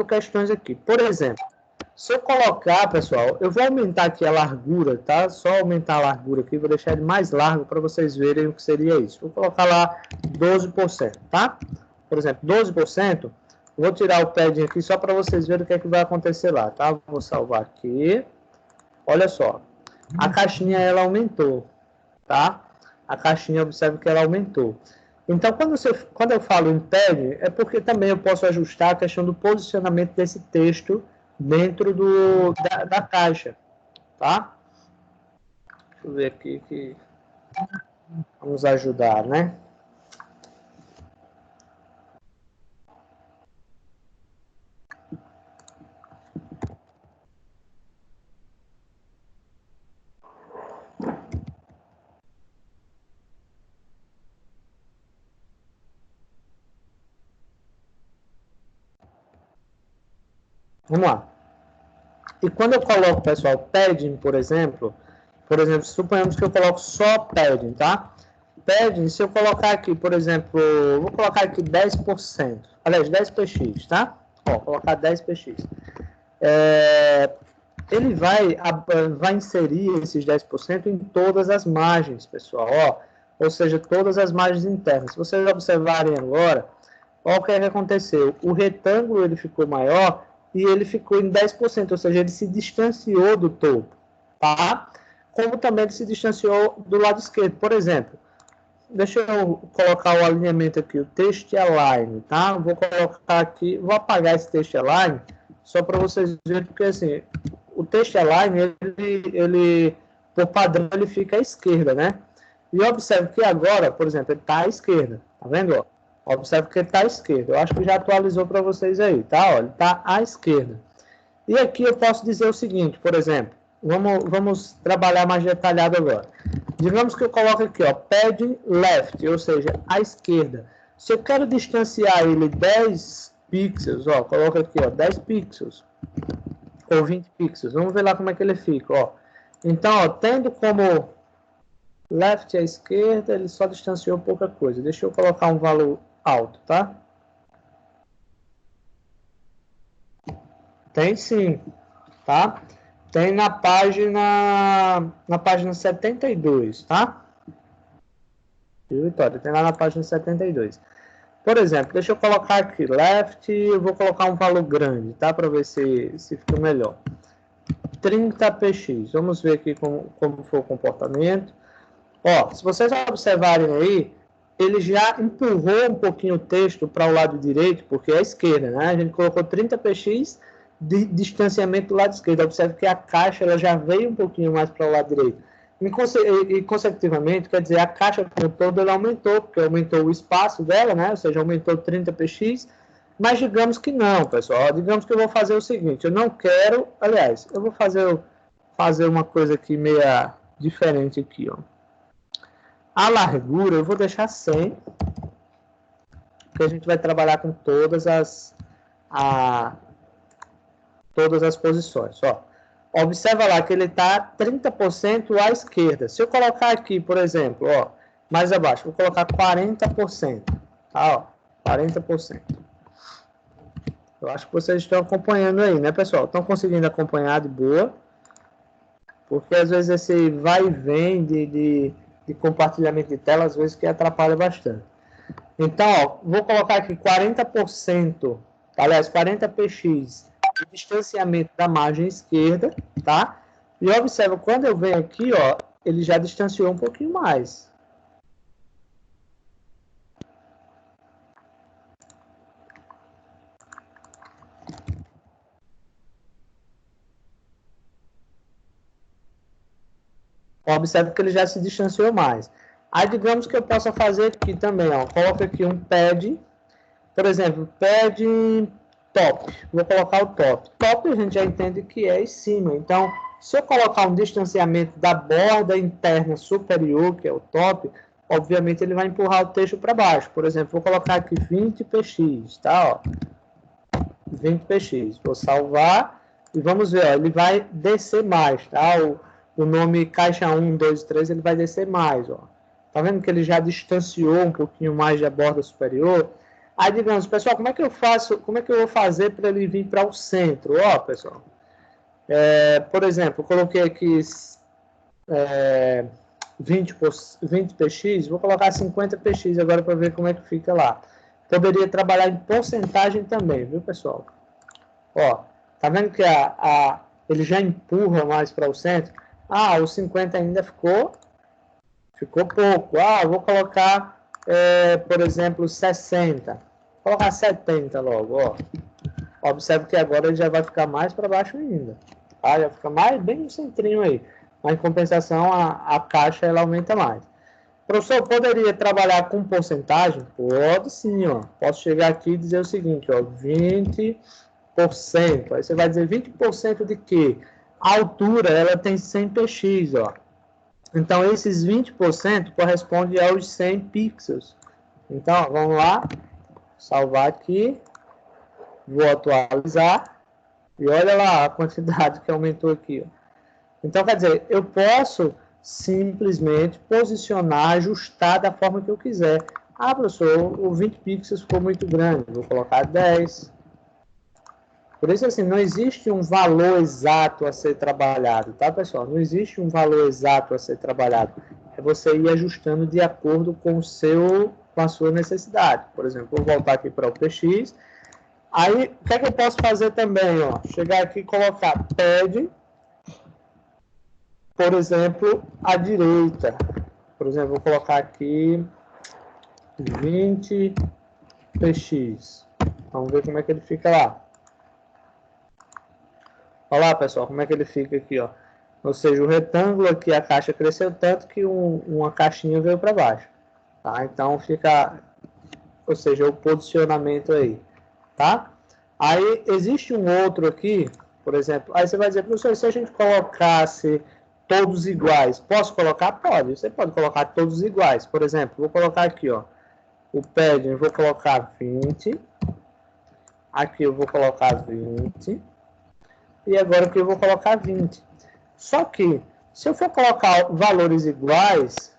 questões aqui. Por exemplo, se eu colocar, pessoal, eu vou aumentar aqui a largura, tá? Só aumentar a largura aqui, vou deixar ele mais largo para vocês verem o que seria isso. Vou colocar lá 12%, tá? Por exemplo, 12%. Vou tirar o padding aqui só para vocês verem o que é que vai acontecer lá, tá? Vou salvar aqui. Olha só. A caixinha, ela aumentou, tá? A caixinha, observe que ela aumentou. Então, quando eu falo em padding, é porque também eu posso ajustar a questão do posicionamento desse texto dentro da caixa, tá? Deixa eu ver aqui que vamos ajudar, né? Vamos lá. E quando eu coloco, pessoal, padding, por exemplo, suponhamos que eu coloco só padding, tá? Padding, se eu colocar aqui, por exemplo, vou colocar aqui 10%, aliás, 10px, tá? Ó, colocar 10px. Ele vai inserir esses 10% em todas as margens, pessoal, ó. Ou seja, todas as margens internas. Se vocês observarem agora, olha o que aconteceu. O retângulo ele ficou maior e ele ficou em 10%, ou seja, ele se distanciou do topo, tá? Como também ele se distanciou do lado esquerdo. Por exemplo, deixa eu colocar o alinhamento aqui, o text align, tá? Vou colocar aqui, vou apagar esse text align, só para vocês verem, porque assim, o text align, ele por padrão, ele fica à esquerda, né? E observe que agora, por exemplo, ele está à esquerda, tá vendo, ó? Observe que ele está à esquerda. Eu acho que já atualizou para vocês aí, tá? Ó, ele está à esquerda. E aqui eu posso dizer o seguinte, por exemplo, vamos trabalhar mais detalhado agora. Digamos que eu coloco aqui, ó, padding left, ou seja, à esquerda. Se eu quero distanciar ele 10 pixels, ó, coloca aqui, ó, 10 pixels, ou 20 pixels. Vamos ver lá como é que ele fica, ó. Então, ó, tendo como left à esquerda, ele só distanciou pouca coisa. Deixa eu colocar um valor alto, tá? Tem sim, tá? Tem na página 72, tá? Vitória, tem lá na página 72. Por exemplo, deixa eu colocar aqui, left, eu vou colocar um valor grande, tá? Para ver se fica melhor. 30px, vamos ver aqui como foi o comportamento. Ó, se vocês observarem aí, ele já empurrou um pouquinho o texto para o lado direito, porque é a esquerda, né? A gente colocou 30px de distanciamento do lado esquerdo. Observe que a caixa ela já veio um pouquinho mais para o lado direito. E, consecutivamente, quer dizer, a caixa como todo ela aumentou, porque aumentou o espaço dela, né? Ou seja, aumentou 30px. Mas digamos que não, pessoal. Digamos que eu vou fazer o seguinte, eu não quero... Aliás, eu vou fazer uma coisa aqui meia diferente aqui, ó. A largura eu vou deixar 100, porque a gente vai trabalhar com todas as posições. Ó. Observa lá que ele está 30% à esquerda. Se eu colocar aqui, por exemplo, ó, mais abaixo, vou colocar 40%. Tá, ó, 40%. Eu acho que vocês estão acompanhando aí, né, pessoal? Estão conseguindo acompanhar de boa? Porque às vezes esse vai e vem de compartilhamento de tela, às vezes que atrapalha bastante. Então, ó, vou colocar aqui 40%, aliás, 40 px de distanciamento da margem esquerda, tá? E observa, quando eu venho aqui, ó, ele já distanciou um pouquinho mais. Observe que ele já se distanciou mais. Aí, digamos que eu possa fazer aqui também, ó, coloco aqui um pad, por exemplo, pad top. Vou colocar o top. Top a gente já entende que é em cima. Então, se eu colocar um distanciamento da borda interna superior, que é o top, obviamente ele vai empurrar o texto para baixo. Por exemplo, vou colocar aqui 20 px, tá? Ó, 20 px. Vou salvar e vamos ver, ó, ele vai descer mais, tá? O nome caixa 1, 2, 3, ele vai descer mais, ó. Tá vendo que ele já distanciou um pouquinho mais da borda superior? Aí, digamos, pessoal, como é que eu faço, como é que eu vou fazer para ele vir para o centro? Ó, pessoal, por exemplo, eu coloquei aqui 20 px, vou colocar 50 px agora para ver como é que fica lá. Poderia trabalhar em porcentagem também, viu, pessoal? Ó, tá vendo que ele já empurra mais para o centro? Ah, o 50 ainda ficou pouco. Ah, eu vou colocar, por exemplo, 60. Vou colocar 70 logo, ó. Observe que agora ele já vai ficar mais para baixo ainda. Tá? Já fica mais bem no centrinho aí. Mas, em compensação, a caixa ela aumenta mais. Professor, poderia trabalhar com porcentagem? Pode sim, ó. Posso chegar aqui e dizer o seguinte, ó, 20%. Aí você vai dizer 20% de quê? A altura, ela tem 100 px, ó. Então, esses 20% corresponde aos 100 pixels. Então, ó, vamos lá. Salvar aqui. Vou atualizar. E olha lá a quantidade que aumentou aqui, ó. Então, quer dizer, eu posso simplesmente posicionar, ajustar da forma que eu quiser. Ah, professor, o 20 pixels ficou muito grande. Vou colocar 10. Por isso, assim, não existe um valor exato a ser trabalhado, tá, pessoal? Não existe um valor exato a ser trabalhado. É você ir ajustando de acordo com a sua necessidade. Por exemplo, vou voltar aqui para o PX. Aí, o que é que eu posso fazer também, ó? Chegar aqui e colocar pad, por exemplo, à direita. Por exemplo, vou colocar aqui 20 px. Vamos ver como é que ele fica lá. Olha lá, pessoal, como é que ele fica aqui, ó. Ou seja, o retângulo aqui, a caixa cresceu tanto que uma caixinha veio para baixo. Tá? Então, fica, ou seja, o posicionamento aí. Tá? Aí, existe um outro aqui, por exemplo, aí você vai dizer, professor, se a gente colocasse todos iguais, posso colocar? Pode, você pode colocar todos iguais. Por exemplo, vou colocar aqui, ó, o padding, eu vou colocar 20, aqui eu vou colocar 20, e agora aqui eu vou colocar 20. Só que, se eu for colocar valores iguais,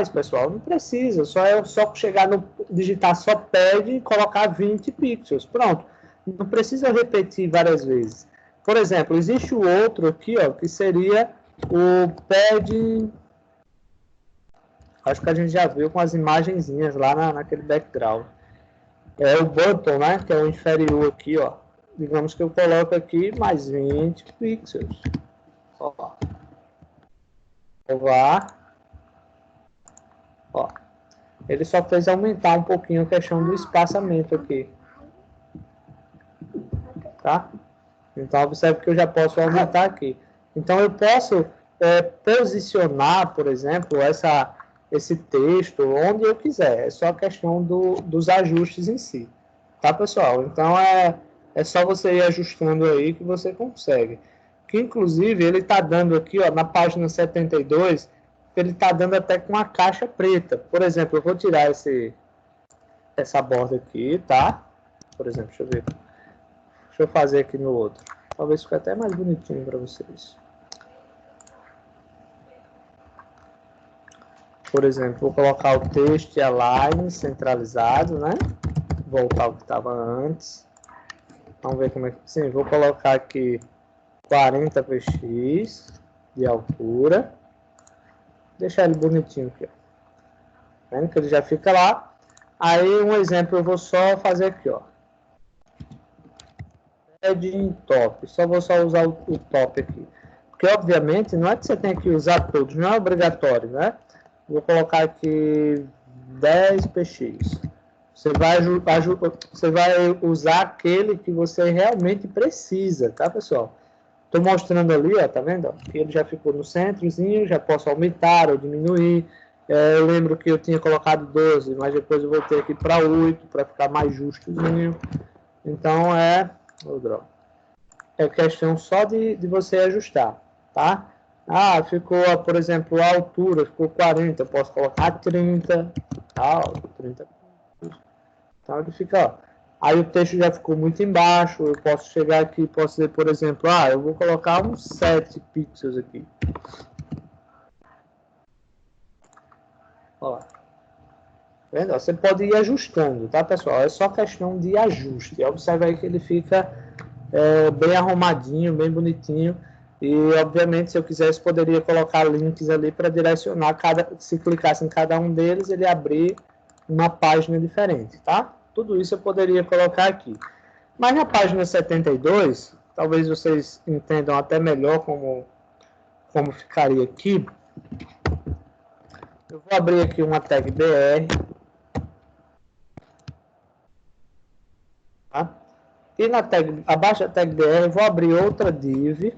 pessoal, não precisa, só chegar no digitar só pad e colocar 20 pixels. Pronto. Não precisa repetir várias vezes. Por exemplo, existe o outro aqui, ó, que seria o pad. Acho que a gente já viu com as imagenzinhas lá naquele background. É o button, né? Que é o inferior aqui, ó. Digamos que eu coloco aqui mais 20 pixels. Ó. Ó. Ele só fez aumentar um pouquinho a questão do espaçamento aqui. Tá? Então, observe que eu já posso aumentar aqui. Então, eu posso posicionar, por exemplo, esse texto onde eu quiser. É só a questão dos ajustes em si. Tá, pessoal? Então, é só você ir ajustando aí que você consegue. Que, inclusive, ele está dando aqui, ó, na página 72, ele está dando até com a caixa preta. Por exemplo, eu vou tirar essa borda aqui, tá? Por exemplo, deixa eu ver. Deixa eu fazer aqui no outro. Talvez fique até mais bonitinho para vocês. Por exemplo, vou colocar o texto e a line centralizado, né? Voltar ao que estava antes. Vamos ver como é que... Sim, vou colocar aqui 40 px de altura. Deixar ele bonitinho aqui, ó. Vendo que ele já fica lá. Aí, um exemplo, eu vou só fazer aqui, ó. Heading top. Só vou usar o top aqui. Porque, obviamente, não é que você tem que usar todos. Não é obrigatório, né? Vou colocar aqui 10 px. Você vai usar aquele que você realmente precisa, tá, pessoal? Estou mostrando ali, ó, tá vendo? Ele já ficou no centrozinho, já posso aumentar ou diminuir. Eu lembro que eu tinha colocado 12, mas depois eu voltei aqui para 8, para ficar mais justozinho. Então, é questão só de você ajustar, tá? Ah, ficou, por exemplo, a altura, ficou 40, eu posso colocar 30, tal, 30. Então, ele fica, ó. Aí o texto já ficou muito embaixo, eu posso chegar aqui e posso dizer, por exemplo, eu vou colocar uns 7 pixels aqui. Ó. Vendo? Você pode ir ajustando, tá, pessoal? É só questão de ajuste. Observe aí que ele fica bem arrumadinho, bem bonitinho. E, obviamente, se eu quisesse, poderia colocar links ali para direcionar, se clicasse em cada um deles, ele abrir uma página diferente, tá? Tudo isso eu poderia colocar aqui. Mas na página 72, talvez vocês entendam até melhor como ficaria aqui. Eu vou abrir aqui uma tag BR. Tá? E abaixo da tag BR, eu vou abrir outra div.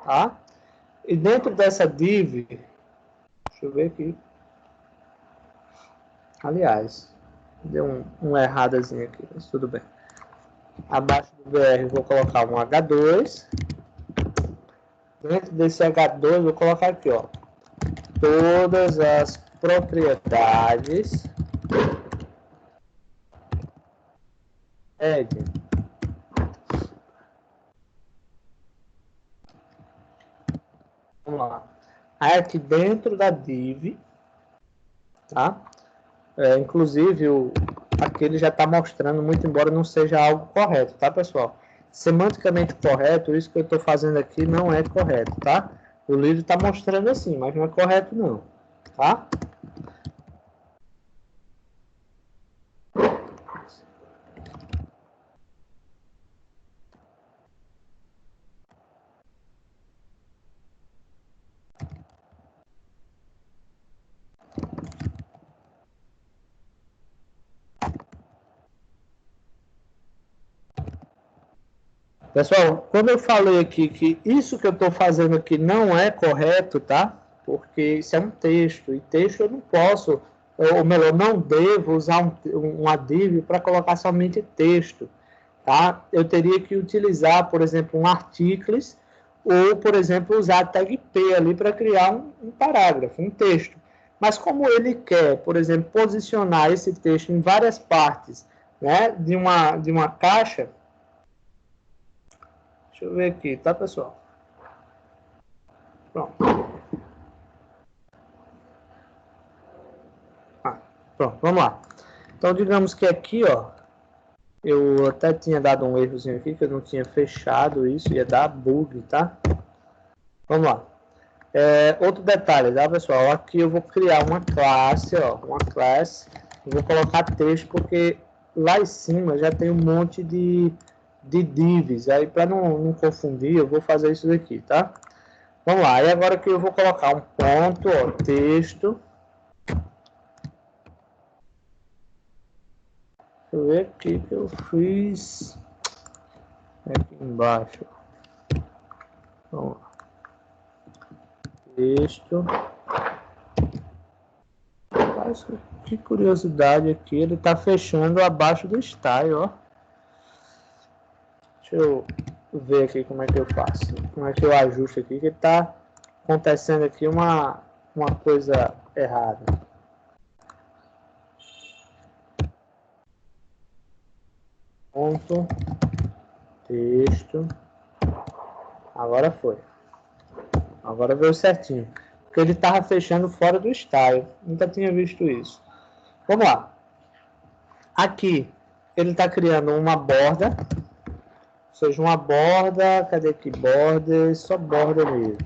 Tá? E dentro dessa div, deixa eu ver aqui. Aliás, deu um erradozinho aqui, mas tudo bem. Abaixo do BR, vou colocar um H2. Dentro desse H2, eu vou colocar aqui, ó. Todas as propriedades heading. Vamos lá. Aí aqui dentro da div, tá? Inclusive, aqui ele já está mostrando, muito embora não seja algo correto, tá, pessoal? Semanticamente correto, isso que eu estou fazendo aqui não é correto, tá? O livro está mostrando assim, mas não é correto não, tá? Pessoal, quando eu falei aqui que isso que eu estou fazendo aqui não é correto, tá? Porque isso é um texto, e texto eu não posso, ou melhor, não devo usar uma div para colocar somente texto, tá? Eu teria que utilizar, por exemplo, um articles, ou, por exemplo, usar a tag P ali para criar um parágrafo, um texto. Mas como ele quer, por exemplo, posicionar esse texto em várias partes, né, de uma caixa. Deixa eu ver aqui, tá, pessoal? Pronto. Pronto, vamos lá. Então, digamos que aqui, ó, eu até tinha dado um errozinho aqui, que eu não tinha fechado isso, ia dar bug, tá? Vamos lá. Outro detalhe, tá, pessoal? Aqui eu vou criar uma classe, ó, eu vou colocar texto, porque lá em cima já tem um monte de divs, aí para não confundir, eu vou fazer isso daqui, tá? Vamos lá, e agora que eu vou colocar um ponto, ó, texto. Deixa eu ver aqui que eu fiz aqui embaixo. Vamos lá. Texto. Mas, que curiosidade aqui, ele está fechando abaixo do style, ó. Deixa eu ver aqui como é que eu faço. Como é que eu ajusto aqui, que está acontecendo aqui uma uma coisa errada. Ponto, texto. Agora foi. Agora veio certinho. Porque ele estava fechando fora do style. Nunca tinha visto isso. Vamos lá. Aqui, ele está criando uma borda. Ou seja, uma borda. Cadê aqui? Border. Só borda mesmo.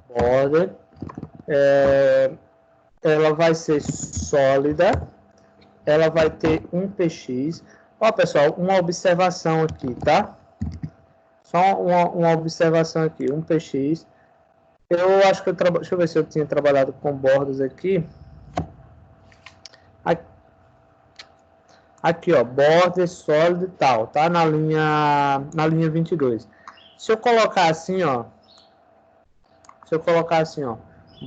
Border. Ela vai ser sólida. Ela vai ter um px. Ó, pessoal, uma observação aqui, tá? Só uma observação aqui. Um px. Eu acho que deixa eu ver se eu tinha trabalhado com bordas aqui. Aqui, ó, border sólido e tal, tá? Na linha 22. Se eu colocar assim, ó.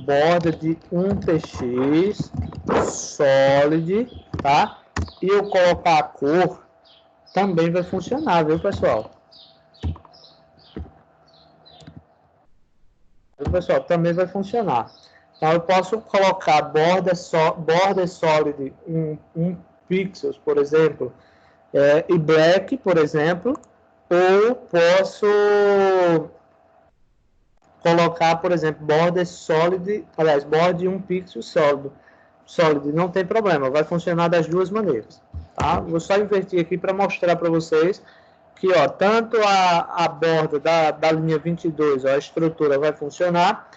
Borda de 1px solid, tá? E eu colocar a cor, também vai funcionar, viu, pessoal? Também vai funcionar. Então, eu posso colocar border solid em 1 pixels, por exemplo, e black, por exemplo, ou posso colocar, por exemplo, border solid, aliás, border 1 pixel solid, não tem problema, vai funcionar das duas maneiras, tá? Vou só inverter aqui para mostrar para vocês que, ó, tanto a borda da linha 22, ó, a estrutura vai funcionar,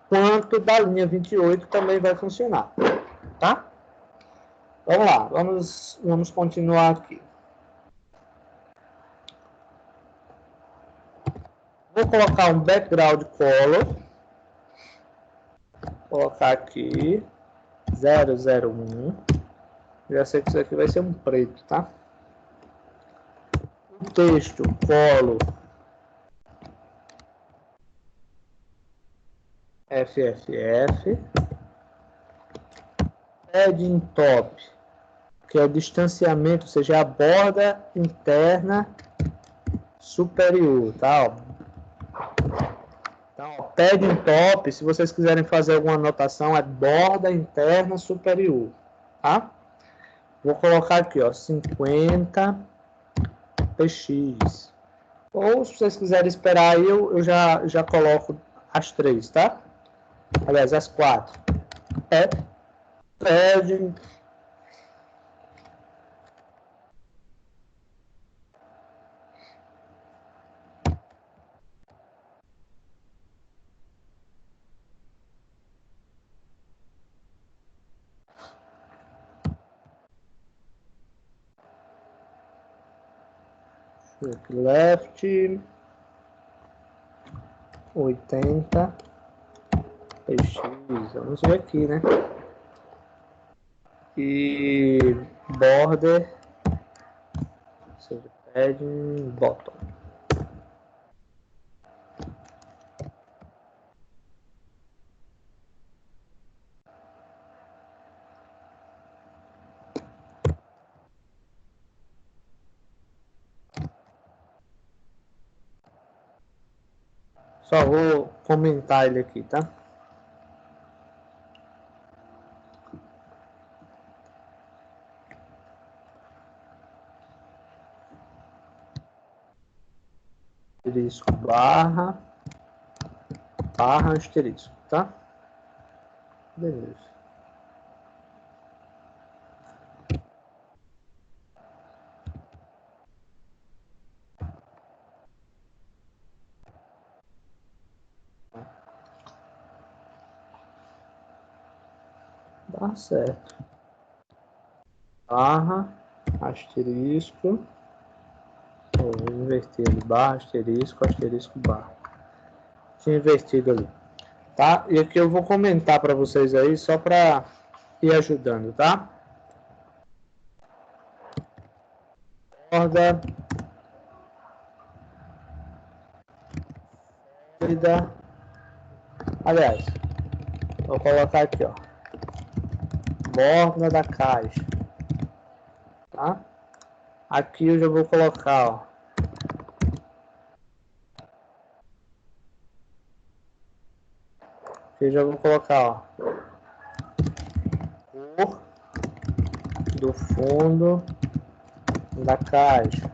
quanto da linha 28 também vai funcionar, tá? Vamos lá, vamos continuar aqui. Vou colocar um background color. Vou colocar aqui 001. Já sei que isso aqui vai ser um preto, tá? O texto color FFF. Padding top, que é o distanciamento, ou seja, a borda interna superior, tá? Então, padding top, se vocês quiserem fazer alguma anotação, é borda interna superior, tá? Vou colocar aqui, ó, 50 px. Ou, se vocês quiserem esperar aí, eu já coloco as 3, tá? Aliás, as 4. Padding left 80 px, vamos ver aqui, né? E border, padding bottom. Só vou comentar ele aqui, tá? Asterisco barra asterisco, tá? Beleza. Dá certo. Barra asterisco. Vou inverter ali, barra asterisco barra. Tinha invertido ali, tá? E aqui eu vou comentar para vocês aí só para ir ajudando, tá? Borda sólida. Aliás, vou colocar aqui, ó, borda da caixa, tá? Aqui eu já vou colocar, ó, Aqui já vou colocar, ó, cor do fundo da caixa.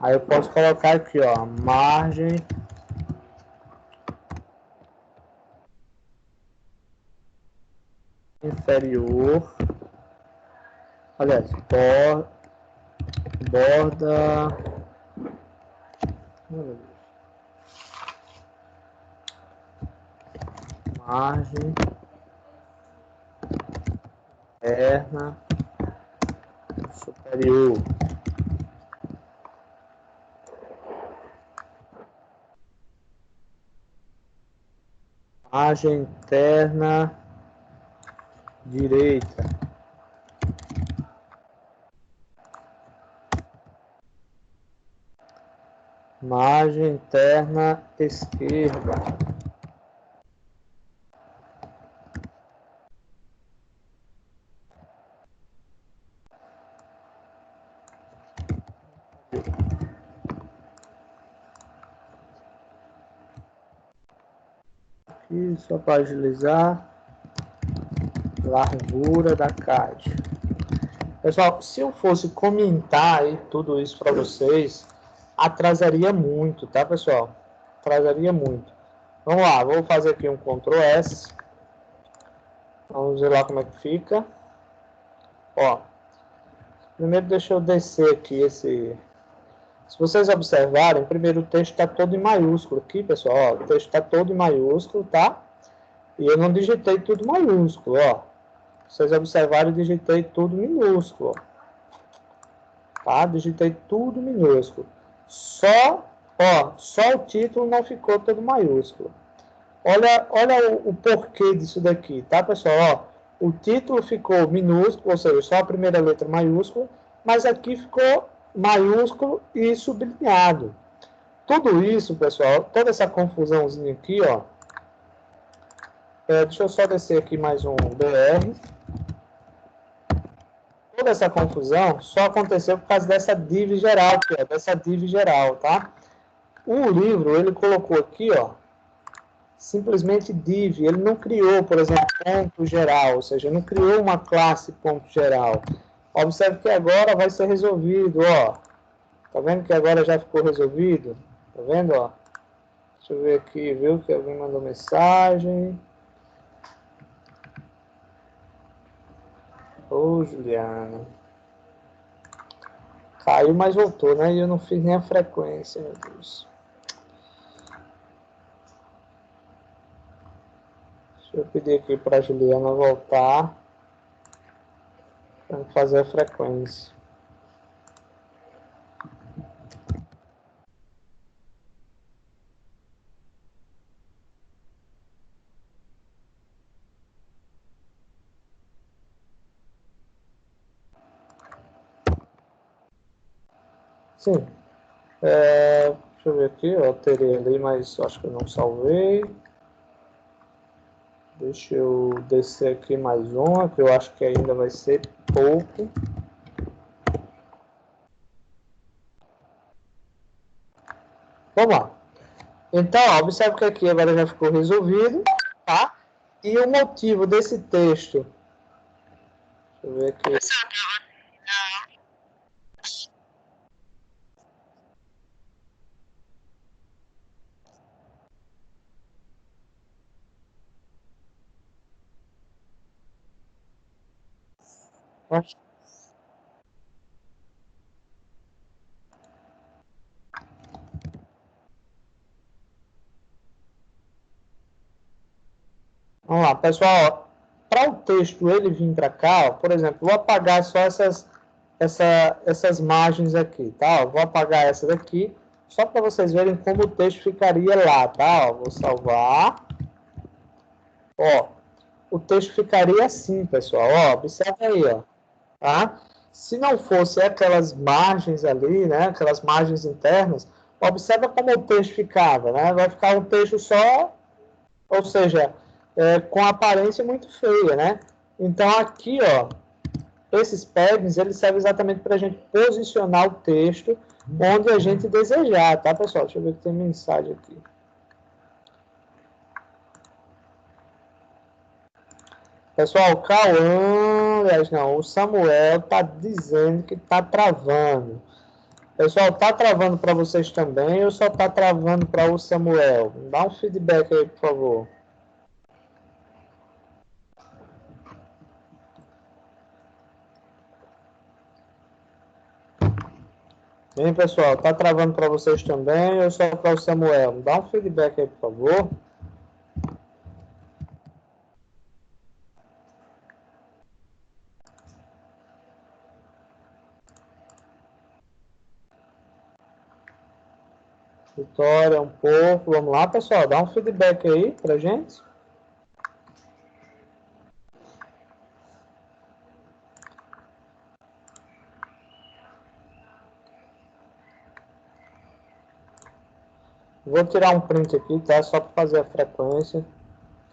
Aí eu posso colocar aqui, ó, margem inferior, aliás, borda, margem interna superior. Margem interna direita. Margem interna esquerda. Aqui, só para agilizar. Largura da caixa. Pessoal, se eu fosse comentar aí tudo isso para vocês, atrasaria muito, tá, pessoal? Atrasaria muito. Vamos lá, vou fazer aqui um Ctrl S. Vamos ver lá como é que fica. Ó, primeiro deixa eu descer aqui esse... Se vocês observarem, primeiro o texto está todo em maiúsculo aqui, pessoal. Ó, o texto está todo em maiúsculo, tá? E eu não digitei tudo maiúsculo, ó. Vocês observarem, eu digitei tudo minúsculo, ó. Tá? Digitei tudo minúsculo. Só o título não ficou todo maiúsculo. Olha o porquê disso daqui, tá, pessoal? Ó, o título ficou minúsculo, ou seja, só a primeira letra maiúscula, mas aqui ficou maiúsculo e sublinhado. Tudo isso, pessoal, toda essa confusãozinha aqui, ó. Deixa eu só descer aqui mais um BR. Toda essa confusão só aconteceu por causa dessa div geral aqui, ó, dessa div geral, tá? O livro, ele colocou aqui, ó, simplesmente div, ele não criou, por exemplo, ponto geral, ou seja, não criou uma classe ponto geral. Observe que agora vai ser resolvido, ó. Tá vendo que agora já ficou resolvido? Tá vendo, ó? Deixa eu ver aqui, viu que alguém mandou mensagem. Ô, Juliana. Caiu, mas voltou, né? E eu não fiz nem a frequência, meu Deus. Deixa eu pedir aqui para a Juliana voltar para fazer a frequência. Sim. Deixa eu ver aqui, eu alterei ali, mas acho que eu não salvei. Deixa eu descer aqui mais uma, que eu acho que ainda vai ser pouco. Vamos lá. Então, ó, observe que aqui agora já ficou resolvido, tá? E o motivo desse texto... Deixa eu ver aqui... Vamos lá, pessoal. Para o texto ele vir para cá, ó, por exemplo, vou apagar só essas margens aqui, tá? Ó, vou apagar essa daqui, só para vocês verem como o texto ficaria lá, tá? Ó, vou salvar. Ó, o texto ficaria assim, pessoal. Ó, observa aí, ó. Tá? Se não fosse aquelas margens ali, né, aquelas margens internas, observa como o texto ficava, né? Vai ficar um texto só, ou seja, com aparência muito feia, né? Então, aqui, ó, esses paddings, eles servem exatamente para a gente posicionar o texto onde a gente desejar, tá, pessoal? Deixa eu ver que tem mensagem aqui. Pessoal, o Cauã, aliás, não, o Samuel tá dizendo que tá travando. Pessoal, tá travando para vocês também ou só tá travando para o Samuel? Dá um feedback aí, por favor. Bem, pessoal, tá travando para vocês também ou só para o Samuel? Dá um feedback aí, por favor. Vitória, um pouco. Vamos lá, pessoal, dá um feedback aí pra gente. Vou tirar um print aqui, tá? Só para fazer a frequência.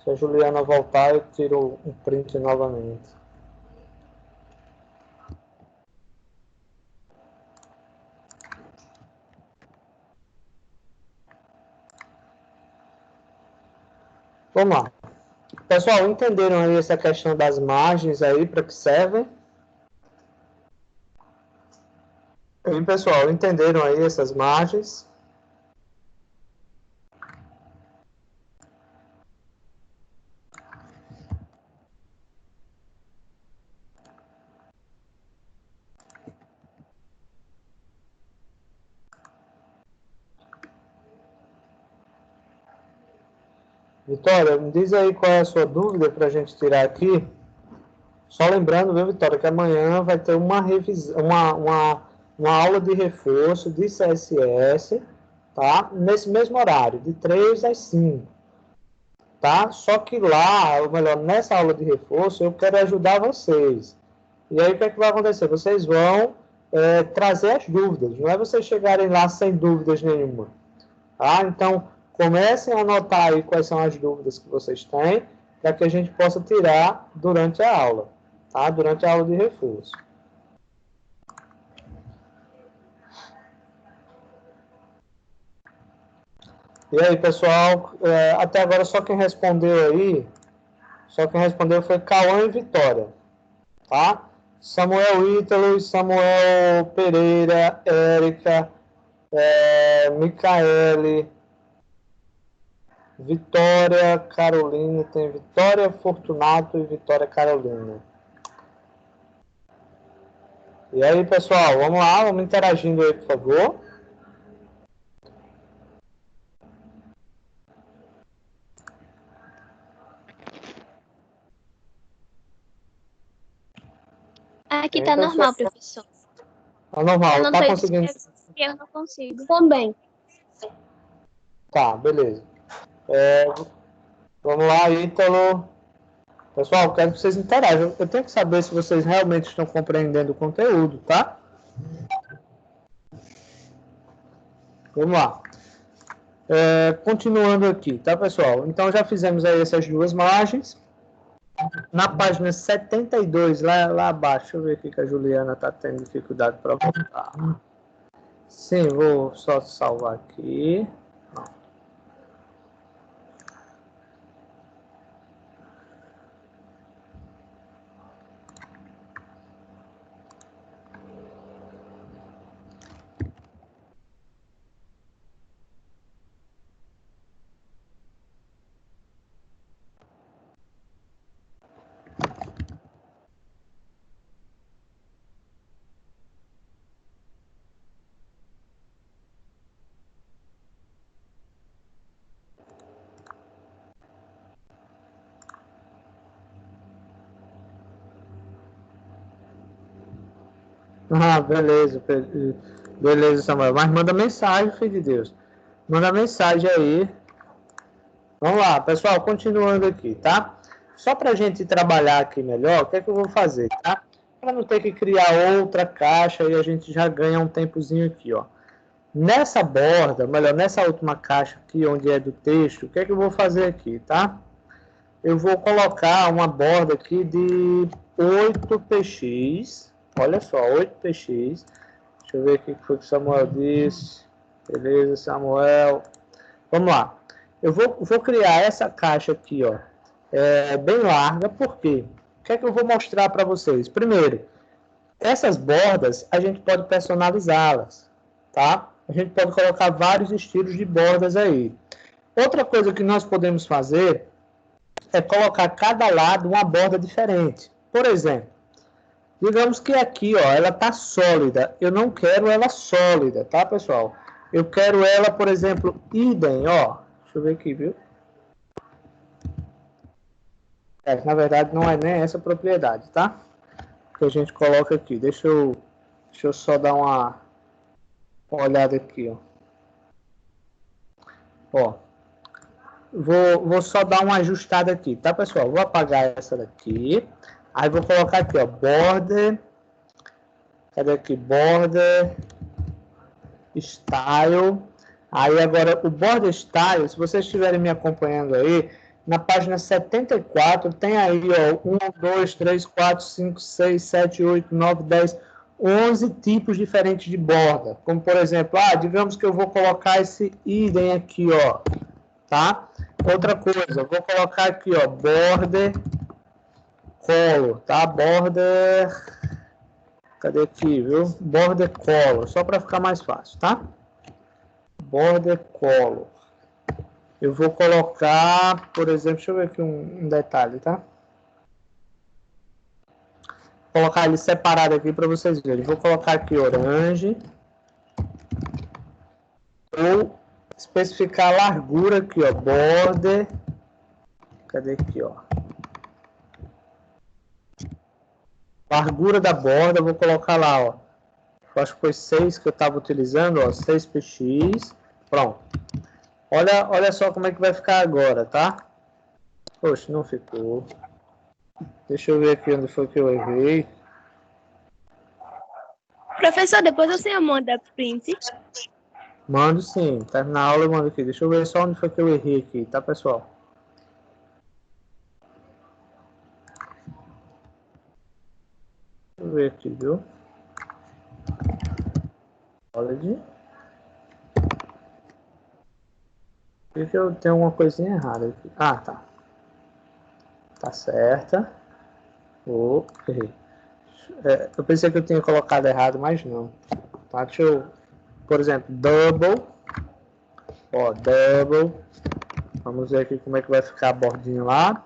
Se a Juliana voltar, eu tiro um print novamente. Vamos lá. Pessoal, entenderam aí essa questão das margens aí, para que servem? E, pessoal, entenderam aí essas margens? Vitória, me diz aí qual é a sua dúvida para a gente tirar aqui. Só lembrando, viu, Vitória, que amanhã vai ter uma revisão, uma aula de reforço de CSS, tá? Nesse mesmo horário, de 3 às 5, tá? Só que lá, ou melhor, nessa aula de reforço, eu quero ajudar vocês. E aí, o que é que vai acontecer? Vocês vão trazer as dúvidas, não é vocês chegarem lá sem dúvidas nenhuma, tá? Então, comecem a anotar aí quais são as dúvidas que vocês têm, para que a gente possa tirar durante a aula, tá? Durante a aula de reforço. E aí, pessoal, até agora só quem respondeu aí, só quem respondeu foi Cauã e Vitória, tá? Samuel Ítalo, Samuel Pereira, Érica, Micaele, Vitória Carolina, tem Vitória Fortunato e Vitória Carolina. E aí, pessoal, vamos lá, vamos interagindo aí, por favor. Aqui tá normal, professor. Tá normal, tá conseguindo? Eu não consigo. Também. Tá, beleza. Vamos lá, Ítalo. Pessoal, quero que vocês interajam. Eu tenho que saber se vocês realmente estão compreendendo o conteúdo, tá? Vamos lá. Continuando aqui, tá, pessoal? Então, já fizemos aí essas duas margens. Na página 72, lá abaixo, deixa eu ver aqui que a Juliana está tendo dificuldade para voltar. Sim, vou só salvar aqui. Beleza. Beleza, Samuel. Mas manda mensagem, filho de Deus. Manda mensagem aí. Vamos lá, pessoal, continuando aqui, tá? Só para a gente trabalhar aqui melhor, o que é que eu vou fazer, tá? para não ter que criar outra caixa e a gente já ganha um tempozinho aqui, ó. Nessa borda, melhor, nessa última caixa aqui, onde é do texto, o que é que eu vou fazer aqui, tá? Eu vou colocar uma borda aqui de 8px. Olha só, 8px. Deixa eu ver o que foi que o Samuel disse. Beleza, Samuel. Vamos lá. Eu vou criar essa caixa aqui, ó. Bem larga, por quê? O que é que eu vou mostrar para vocês? Primeiro, essas bordas, a gente pode personalizá-las, tá? A gente pode colocar vários estilos de bordas aí. Outra coisa que nós podemos fazer é colocar cada lado uma borda diferente. Por exemplo, digamos que aqui, ó, ela tá sólida. Eu não quero ela sólida, tá, pessoal? Eu quero ela, por exemplo, idem, ó. Deixa eu ver aqui, viu? Na verdade, não é nem essa propriedade, tá? Que a gente coloca aqui. Deixa eu só dar uma olhada aqui, ó. Ó. Vou só dar uma ajustada aqui, tá, pessoal? Vou apagar essa daqui. Aí vou colocar aqui, ó, border. Cadê aqui? Border style. Aí agora o border style, se vocês estiverem me acompanhando aí, na página 74 tem aí, ó, 1, 2, 3, 4, 5, 6, 7, 8, 9, 10, 11 tipos diferentes de borda. Como, por exemplo, digamos que eu vou colocar esse idem aqui, ó, tá? Outra coisa, eu vou colocar aqui, ó, border color, tá? Border, cadê aqui, viu? Border color, só para ficar mais fácil, tá? Border color. Eu vou colocar, por exemplo, deixa eu ver aqui um detalhe, tá? Vou colocar ele separado aqui para vocês verem. Vou colocar aqui orange. Ou especificar a largura aqui, ó. Border. Cadê aqui, ó? Largura da borda, vou colocar lá, ó. Acho que foi 6 que eu estava utilizando, ó. 6px. Pronto. Olha só como é que vai ficar agora, tá? Poxa, não ficou. Deixa eu ver aqui onde foi que eu errei. Professor, depois você manda print. Mando sim. Terminar a aula eu mando aqui. Deixa eu ver só onde foi que eu errei aqui, tá, pessoal? Deixa eu ver aqui, viu? College. Por que eu tenho uma coisinha errada aqui? Ah, tá. Tá certa. Errei. Eu pensei que eu tinha colocado errado, mas não. Tá, deixa eu... Por exemplo, double. Ó, double. Vamos ver aqui como é que vai ficar a bordinha lá.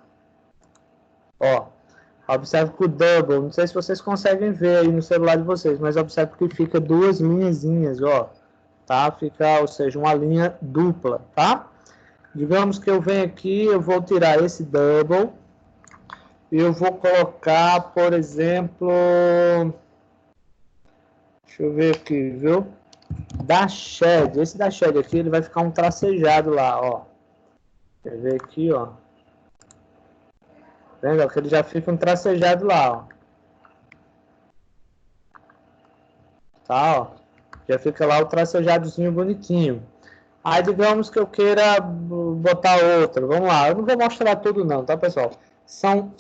Ó, observe que o double, não sei se vocês conseguem ver aí no celular de vocês, mas observe que fica duas linhazinhas, ó. Tá? Fica, ou seja, uma linha dupla, tá? Digamos que eu venho aqui, eu vou tirar esse double e eu vou colocar, por exemplo, deixa eu ver aqui, viu? Da shed, esse da shed aqui, ele vai ficar um tracejado lá, ó. Quer ver aqui, ó? Vendo que ele já fica um tracejado lá, ó. Tá, ó. Já fica lá o tracejadozinho bonitinho. Aí, digamos que eu queira botar outro. Vamos lá. Eu não vou mostrar tudo não, tá, pessoal? São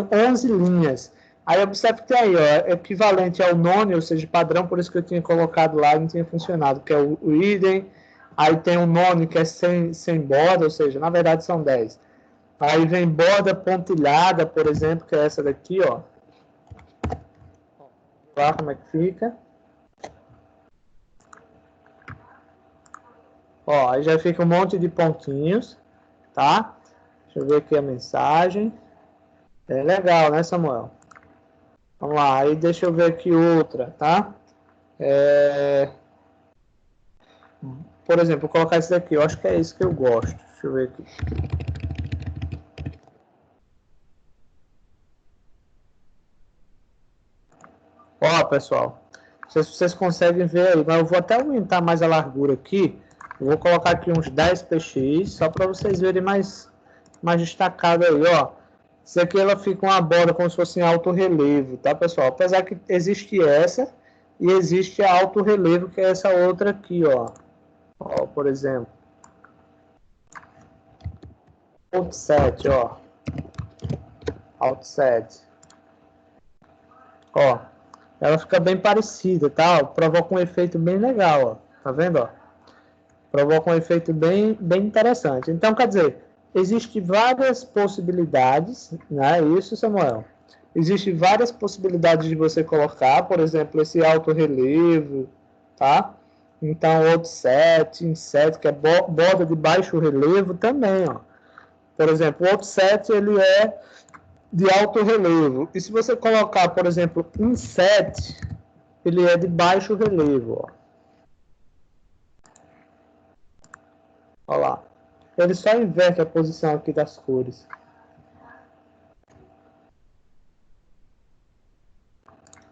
11 linhas. Aí, observe que tem aí, ó, é equivalente ao none, ou seja, padrão, por isso que eu tinha colocado lá e não tinha funcionado, que é o idem. Aí tem o none, que é sem borda, ou seja, na verdade são 10. Aí vem borda pontilhada, por exemplo, que é essa daqui, ó. Olha lá como é que fica. Ó, aí já fica um monte de pontinhos, tá? Deixa eu ver aqui a mensagem. É legal, né, Samuel? Vamos lá, aí deixa eu ver aqui outra, tá? Por exemplo, vou colocar esse daqui. Eu acho que é esse que eu gosto. Deixa eu ver aqui. Ó, pessoal. Não sei se vocês conseguem ver aí, mas eu vou até aumentar mais a largura aqui. Eu vou colocar aqui uns 10px, só para vocês verem mais destacado aí, ó. Isso aqui ela fica uma borda como se fosse em alto relevo, tá, pessoal? Apesar que existe essa e existe a alto relevo, que é essa outra aqui, ó. Ó, por exemplo. Outset, ó. Outset. Ó. Ela fica bem parecida, tá? Provoca um efeito bem legal, ó. Tá vendo, ó? Provoca um efeito bem interessante. Então, quer dizer, existem várias possibilidades, né? Isso, Samuel. Existem várias possibilidades de você colocar, por exemplo, esse alto relevo, tá? Então, outset, inset, que é borda de baixo relevo também, ó. Por exemplo, o outset, ele é de alto relevo. E se você colocar, por exemplo, inset, ele é de baixo relevo, ó. Olha lá. Ele só inverte a posição aqui das cores.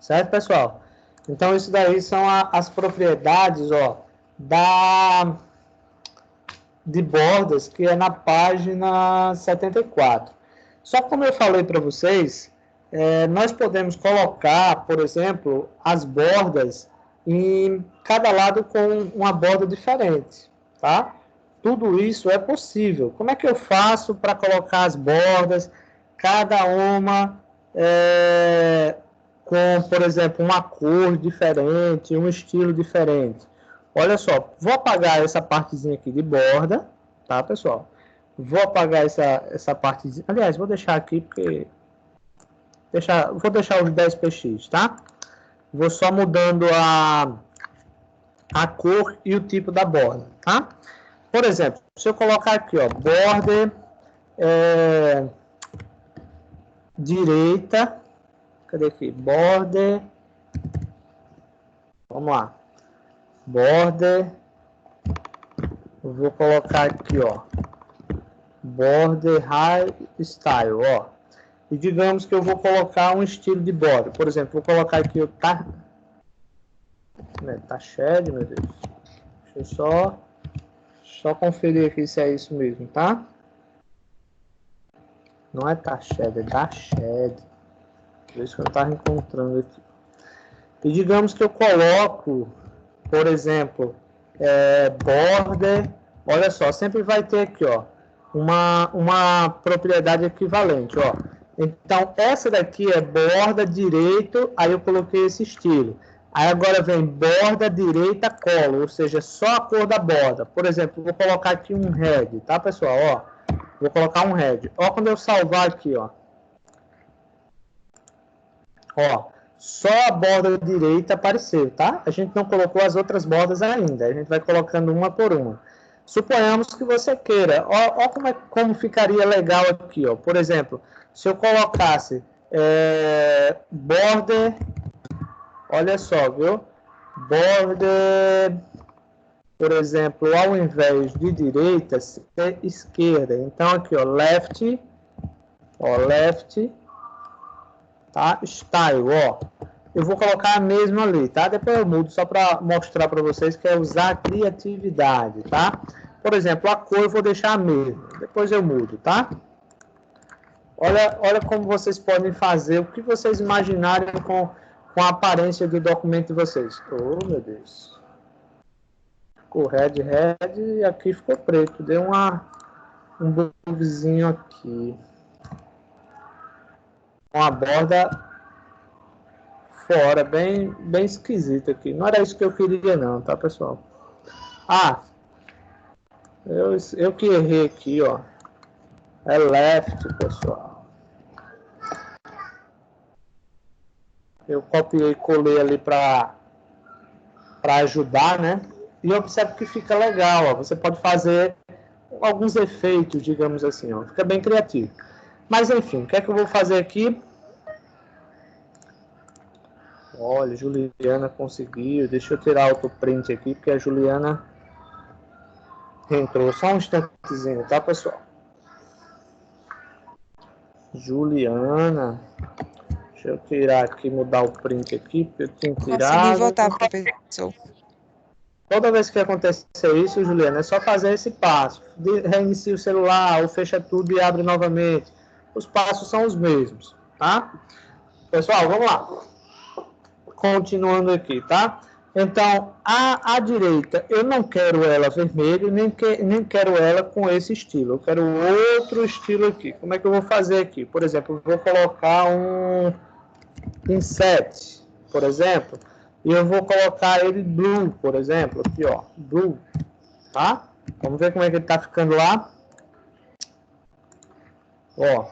Certo, pessoal? Então, isso daí são as propriedades, ó, de bordas, que é na página 74. Só como eu falei para vocês, nós podemos colocar, por exemplo, as bordas em cada lado com uma borda diferente, tá? Tudo isso é possível. Como é que eu faço para colocar as bordas, cada uma com, por exemplo, uma cor diferente, um estilo diferente? Olha só, vou apagar essa partezinha aqui de borda, tá, pessoal? Vou apagar essa partezinha. Aliás, vou deixar aqui porque... vou deixar os 10 px, tá? Vou só mudando a cor e o tipo da borda, tá? Por exemplo, se eu colocar aqui, ó, border direita, cadê aqui? Border, vamos lá, border, eu vou colocar aqui, ó, border high style, ó, e digamos que eu vou colocar um estilo de border, por exemplo, vou colocar aqui o shed, meu Deus, deixa eu só conferir aqui se é isso mesmo, tá? Não é Tashed, é Dashed. Por isso que eu não estava encontrando aqui. E digamos que eu coloco, por exemplo, border. Olha só, sempre vai ter aqui, ó, uma propriedade equivalente, ó. Então, essa daqui é borda direito, aí eu coloquei esse estilo. Aí agora vem borda direita colo, ou seja, só a cor da borda. Por exemplo, vou colocar aqui um red, tá, pessoal? Ó, vou colocar um red. Ó, quando eu salvar aqui, ó. Ó, só a borda direita apareceu, tá? A gente não colocou as outras bordas ainda. A gente vai colocando uma por uma. Suponhamos que você queira. Ó como ficaria legal aqui, ó. Por exemplo, se eu colocasse border... Olha só, viu? Border, por exemplo, ao invés de direita, é esquerda. Então, aqui, ó, left, tá? Style, ó. Eu vou colocar a mesma ali, tá? Depois eu mudo só para mostrar para vocês que é usar a criatividade, tá? Por exemplo, a cor eu vou deixar a mesma. Depois eu mudo, tá? Olha como vocês podem fazer, o que vocês imaginarem com a aparência do documento de vocês. Oh, meu Deus. Ficou red, e aqui ficou preto. Deu um bugzinho aqui. Uma borda fora, bem esquisita aqui. Não era isso que eu queria não, tá, pessoal? Ah, eu que errei aqui, ó. É left, pessoal. Eu copiei e colei ali para ajudar, né? E observe que fica legal, ó. Você pode fazer alguns efeitos, digamos assim, ó. Fica bem criativo. Mas, enfim, o que é que eu vou fazer aqui? Olha, Juliana conseguiu. Deixa eu tirar outro print aqui, porque a Juliana entrou. Só um instantezinho, tá, pessoal? Juliana... Deixa eu tirar aqui, mudar o print aqui, porque eu tinha tirado. Consegui voltar, professor. Toda vez que acontecer isso, Juliana, é só fazer esse passo. Reinicia o celular, ou fecha tudo e abre novamente. os passos são os mesmos, tá? Pessoal, vamos lá. Continuando aqui, tá? Então, à direita, eu não quero ela vermelha, nem quero ela com esse estilo. Eu quero outro estilo aqui. Como é que eu vou fazer aqui? Por exemplo, eu vou colocar um inset, por exemplo, e eu vou colocar ele blue, por exemplo, aqui, ó, blue, tá? Vamos ver como é que ele tá ficando lá. Ó.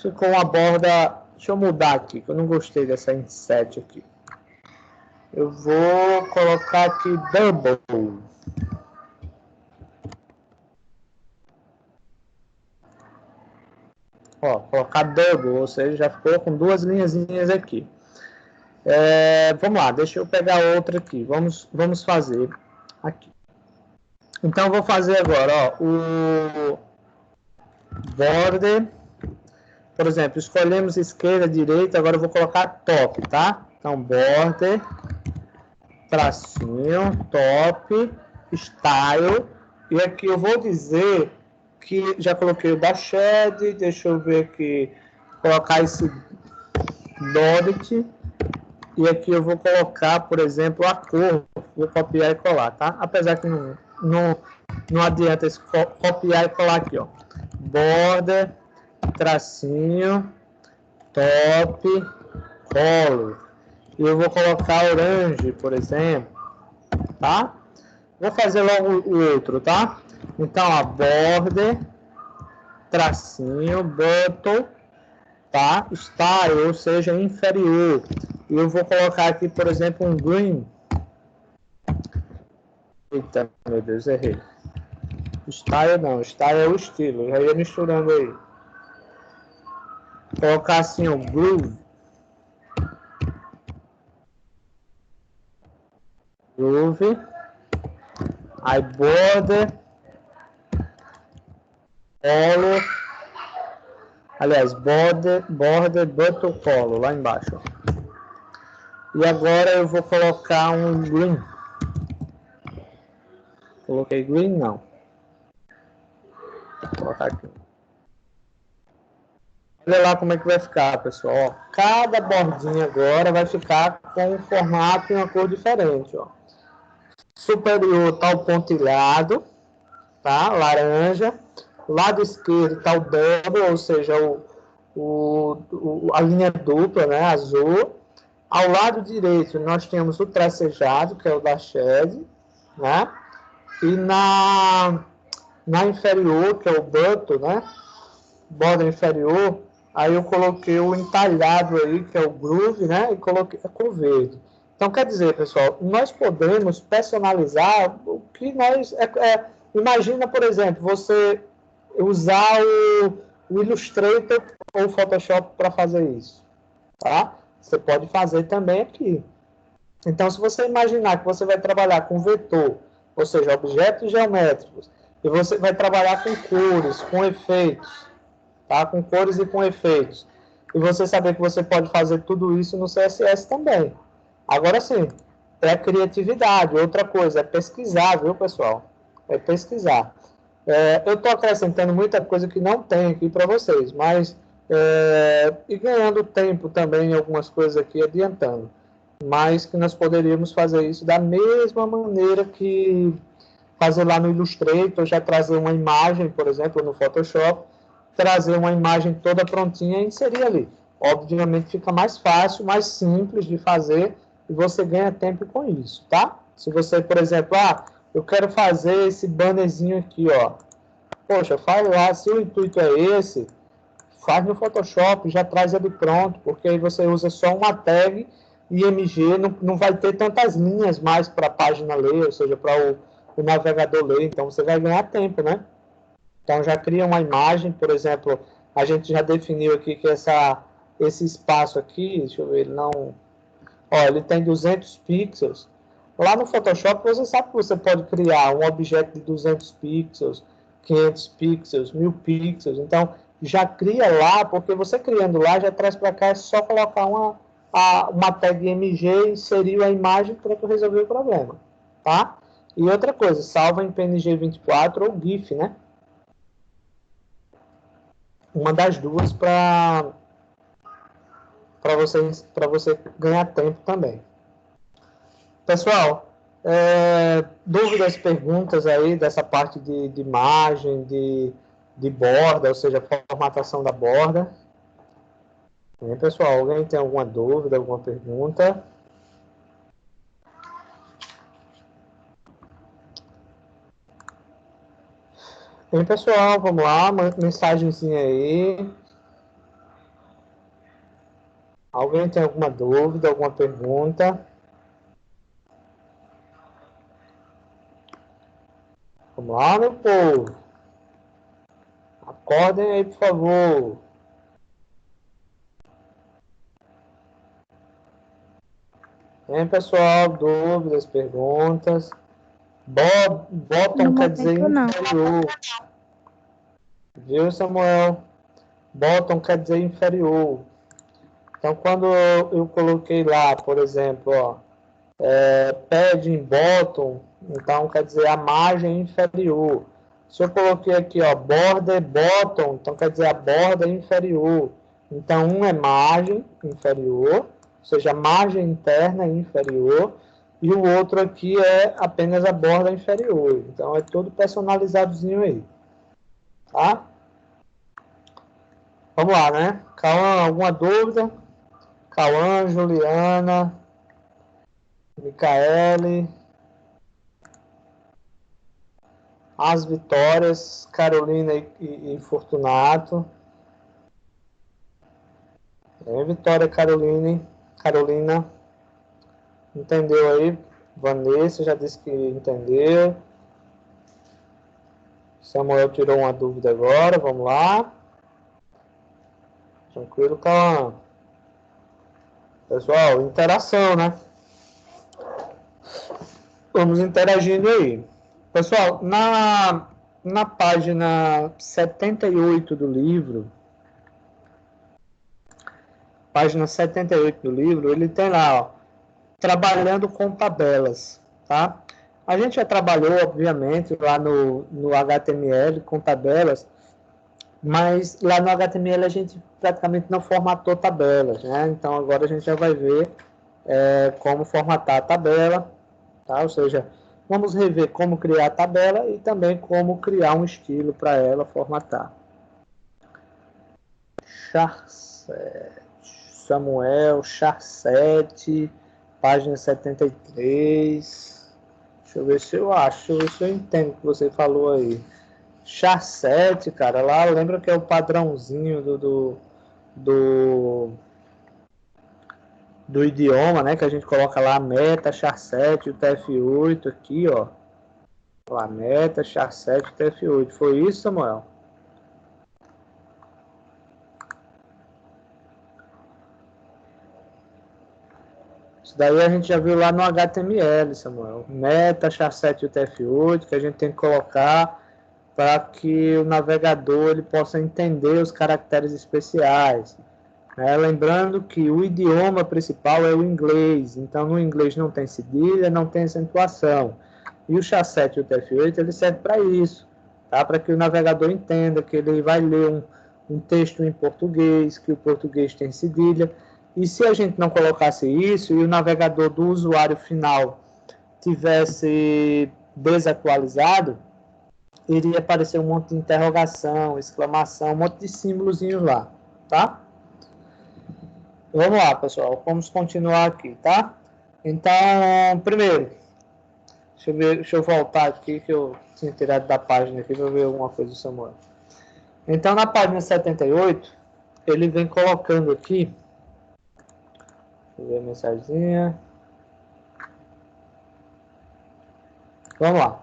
Ficou uma borda... Deixa eu mudar aqui, que eu não gostei dessa inset aqui. Eu vou colocar aqui double. Ó, colocar double, ou seja, já ficou com duas linhazinhas aqui. Vamos lá, deixa eu pegar outra aqui. Vamos fazer aqui. Então, eu vou fazer agora, ó, o border. Por exemplo, escolhemos esquerda, direita, agora eu vou colocar top, tá? Então, border, tracinho, top, style. E aqui eu vou dizer que já coloquei o da shed, deixa eu ver aqui, colocar esse dot. E aqui eu vou colocar, por exemplo, a cor, vou copiar e colar, tá? Apesar que não adianta esse copiar e colar aqui, ó. Border, tracinho, top, color. E eu vou colocar orange, por exemplo, tá? Vou fazer logo o outro, tá? Então, a border, tracinho, bottom, tá? Style, ou seja, inferior. E eu vou colocar aqui, por exemplo, um green. Eita, meu Deus, errei. Style não, style é o estilo. Eu já ia misturando aí. Colocar assim, o groove. Groove. Aí border. Color. Aliás, border, button color, lá embaixo. Ó. E agora eu vou colocar um green. Coloquei green, não. Vou colocar aqui. Olha lá como é que vai ficar, pessoal. Ó, cada bordinha agora vai ficar com um formato e uma cor diferente. Ó. Superior está o pontilhado, tá? Laranja. Lado esquerdo está o double, ou seja, a linha dupla, né? Azul. Ao lado direito nós temos o tracejado, que é o da shed, né? E na inferior, que é o button, né? Borda inferior, aí eu coloquei o entalhado aí, que é o groove, né? E coloquei a cor verde. Então, quer dizer, pessoal, nós podemos personalizar o que nós... imagina, por exemplo, você usar o Illustrator ou o Photoshop para fazer isso, tá? Você pode fazer também aqui. Então, se você imaginar que você vai trabalhar com vetor, ou seja, objetos geométricos, e você vai trabalhar com cores, com efeitos, tá? Com cores e com efeitos. E você saber que você pode fazer tudo isso no CSS também. Agora sim, é criatividade. Outra coisa, é pesquisar, viu, pessoal? É pesquisar. Eu estou acrescentando muita coisa que não tem aqui para vocês, mas... e ganhando tempo também em algumas coisas aqui, adiantando. Mas que nós poderíamos fazer isso da mesma maneira que fazer lá no Illustrator, já trazer uma imagem, por exemplo, no Photoshop, trazer uma imagem toda prontinha e inserir ali. Obviamente fica mais fácil, mais simples de fazer e você ganha tempo com isso, tá? Se você, por exemplo, eu quero fazer esse bannerzinho aqui, ó. Poxa, faz lá, se o intuito é esse, faz no Photoshop, já traz ele pronto, porque aí você usa só uma tag IMG, não vai ter tantas linhas mais para a página ler, ou seja, para o navegador ler, então você vai ganhar tempo, né? Então já cria uma imagem, por exemplo, a gente já definiu aqui que esse espaço aqui, deixa eu ver, ele tem 200 pixels. Lá no Photoshop você sabe que você pode criar um objeto de 200 pixels, 500 pixels, 1000 pixels, então já cria lá, porque você criando lá, já traz para cá, é só colocar uma tag MG, inserir a imagem para resolver o problema, tá? E outra coisa, salva em PNG 24 ou GIF, né? uma das duas para você ganhar tempo também. Pessoal, dúvidas, perguntas aí dessa parte de imagem, de borda, ou seja, formatação da borda? Bem, pessoal, alguém tem alguma dúvida, alguma pergunta? Bem, pessoal, vamos lá, mensagenzinha aí. Alguém tem alguma dúvida, alguma pergunta? Vamos lá, meu povo. Acordem aí, por favor. Bem, pessoal, dúvidas, perguntas? Bottom quer dizer inferior. Viu, Samuel? Bottom quer dizer inferior. Então, quando eu coloquei lá, por exemplo, ó, padding bottom, então quer dizer a margem inferior. Se eu coloquei aqui, ó, border bottom, então quer dizer a borda inferior. Então, um é margem inferior, ou seja, a margem interna inferior, e o outro aqui é apenas a borda inferior. Então, é todo personalizadozinho aí. Tá? Vamos lá, né? Cauã, alguma dúvida? Cauã, Juliana, Micaele, as Vitórias, Carolina e Fortunato. Vitória, Carolina, entendeu aí? Vanessa já disse que entendeu. Samuel tirou uma dúvida agora, vamos lá. Tranquilo, Cauã. Pessoal, interação, né? Vamos interagindo aí. Pessoal, na página 78 do livro, ele tem lá, ó, trabalhando com tabelas, tá? A gente já trabalhou, obviamente, lá no HTML com tabelas, mas lá no HTML a gente praticamente não formatou tabelas, né? Então agora a gente já vai ver como formatar a tabela, tá? Ou seja, vamos rever como criar a tabela e também como criar um estilo para ela formatar. Samuel, Char7, página 73. Deixa eu ver se eu acho, deixa eu ver se eu entendo o que você falou aí. Char7, cara, lá lembra que é o padrãozinho do idioma, né? Que a gente coloca lá meta, Char7, o TF8 aqui, ó. Lá, meta, Char7, TF8. Foi isso, Samuel? Isso daí a gente já viu lá no HTML, Samuel. Meta, Char7 e o TF8, que a gente tem que colocar para que o navegador ele possa entender os caracteres especiais. Lembrando que o idioma principal é o inglês, então no inglês não tem cedilha, não tem acentuação. E o Char7 e o TF8 ele serve para isso, tá? Para que o navegador entenda que ele vai ler um texto em português, que o português tem cedilha. E se a gente não colocasse isso e o navegador do usuário final tivesse desatualizado, iria aparecer um monte de interrogação, exclamação, um monte de símbolozinhos lá, tá? Vamos lá, pessoal, vamos continuar aqui, tá? Então, primeiro, deixa eu voltar aqui, que eu tinha tirado da página aqui para ver alguma coisa do Samuel. Então, na página 78, ele vem colocando aqui, deixa eu ver a mensagenzinha. Vamos lá.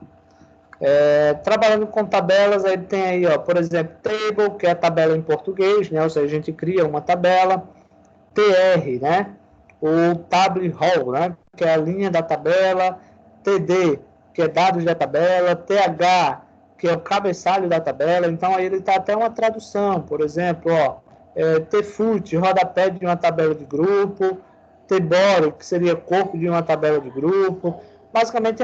Trabalhando com tabelas, aí tem aí, ó, por exemplo, table, que é a tabela em português, né? Ou seja, a gente cria uma tabela. TR, né? O table row, né? Que é a linha da tabela. TD, que é dados da tabela. TH, que é o cabeçalho da tabela. Então, aí ele está até uma tradução. Por exemplo, ó, tfoot, rodapé de uma tabela de grupo. tbody, que seria corpo de uma tabela de grupo. Basicamente,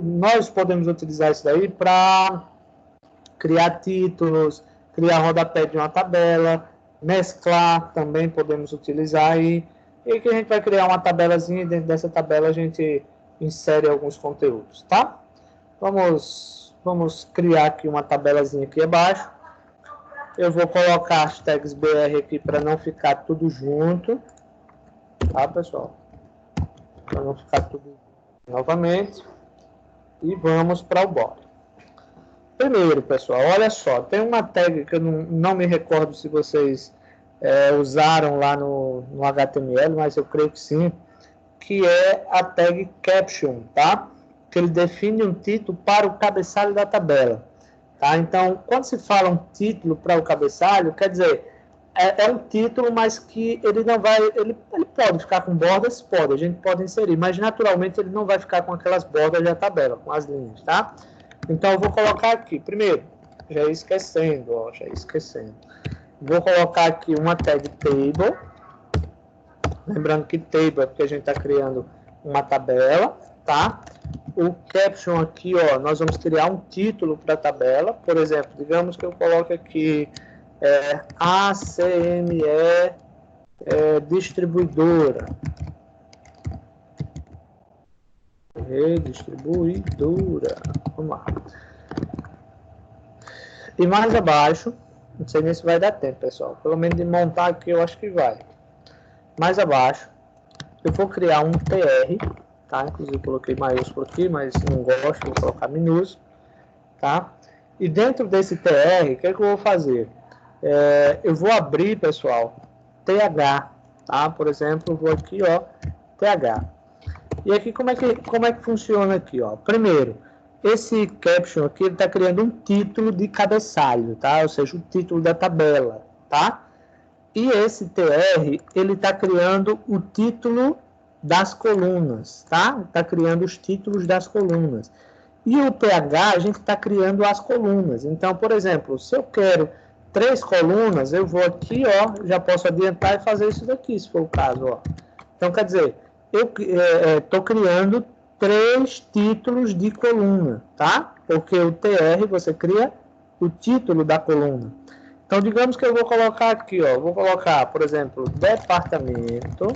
nós podemos utilizar isso daí para criar títulos, criar rodapé de uma tabela, mesclar também podemos utilizar aí. E aqui a gente vai criar uma tabelazinha e dentro dessa tabela a gente insere alguns conteúdos, tá? Vamos criar aqui uma tabelazinha aqui abaixo. Eu vou colocar as tags BR aqui para não ficar tudo junto, tá, pessoal? Para não ficar tudo novamente. E vamos para o body. Primeiro, pessoal, olha só, tem uma tag que eu não me recordo se vocês usaram lá no HTML, mas eu creio que sim, que é a tag caption, tá? Que ele define um título para o cabeçalho da tabela, tá? Então, quando se fala um título para o cabeçalho, quer dizer, é um título, mas que ele não vai, ele pode ficar com bordas, pode, a gente pode inserir, mas naturalmente ele não vai ficar com aquelas bordas da tabela, com as linhas, tá? Então, eu vou colocar aqui, primeiro, já ia esquecendo, ó, vou colocar aqui uma tag table, lembrando que table é porque a gente está criando uma tabela, tá? O caption aqui, ó, nós vamos criar um título para a tabela, por exemplo, digamos que eu coloque aqui ACME distribuidora. Distribuidora. Vamos lá. E mais abaixo, não sei nem se vai dar tempo, pessoal. Pelo menos de montar aqui eu acho que vai. Mais abaixo, eu vou criar um TR, tá? Inclusive coloquei maiúsculo aqui, mas não gosto, vou colocar minúsculo, tá? E dentro desse TR, o que é que eu vou fazer? Eu vou abrir, pessoal, TH, tá? Por exemplo, eu vou aqui, ó, TH. E aqui, como é que funciona aqui, ó? Primeiro, esse caption aqui, ele está criando um título de cabeçalho, tá? Ou seja, o título da tabela, tá? E esse TR, ele está criando o título das colunas, tá? Está criando os títulos das colunas. E o TH, a gente está criando as colunas. Então, por exemplo, se eu quero 3 colunas, eu vou aqui, ó, já posso adiantar e fazer isso daqui, se for o caso, ó. Então, quer dizer, eu estou criando 3 títulos de coluna, tá? Porque o TR, você cria o título da coluna. Então, digamos que eu vou colocar aqui, ó, vou colocar, por exemplo, departamento.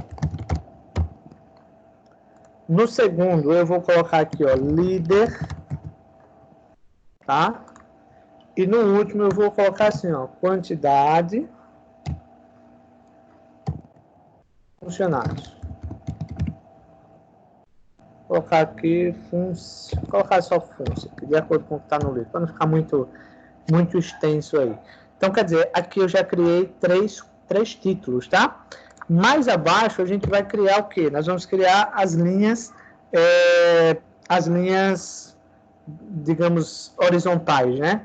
No segundo, eu vou colocar aqui, ó, líder, tá? E no último, eu vou colocar assim, ó, quantidade funcionários. Vou colocar aqui, colocar só função, de acordo com o que está no livro, para não ficar muito extenso aí. Então, quer dizer, aqui eu já criei três títulos, tá? Mais abaixo, a gente vai criar o quê? Nós vamos criar as linhas, digamos, horizontais, né?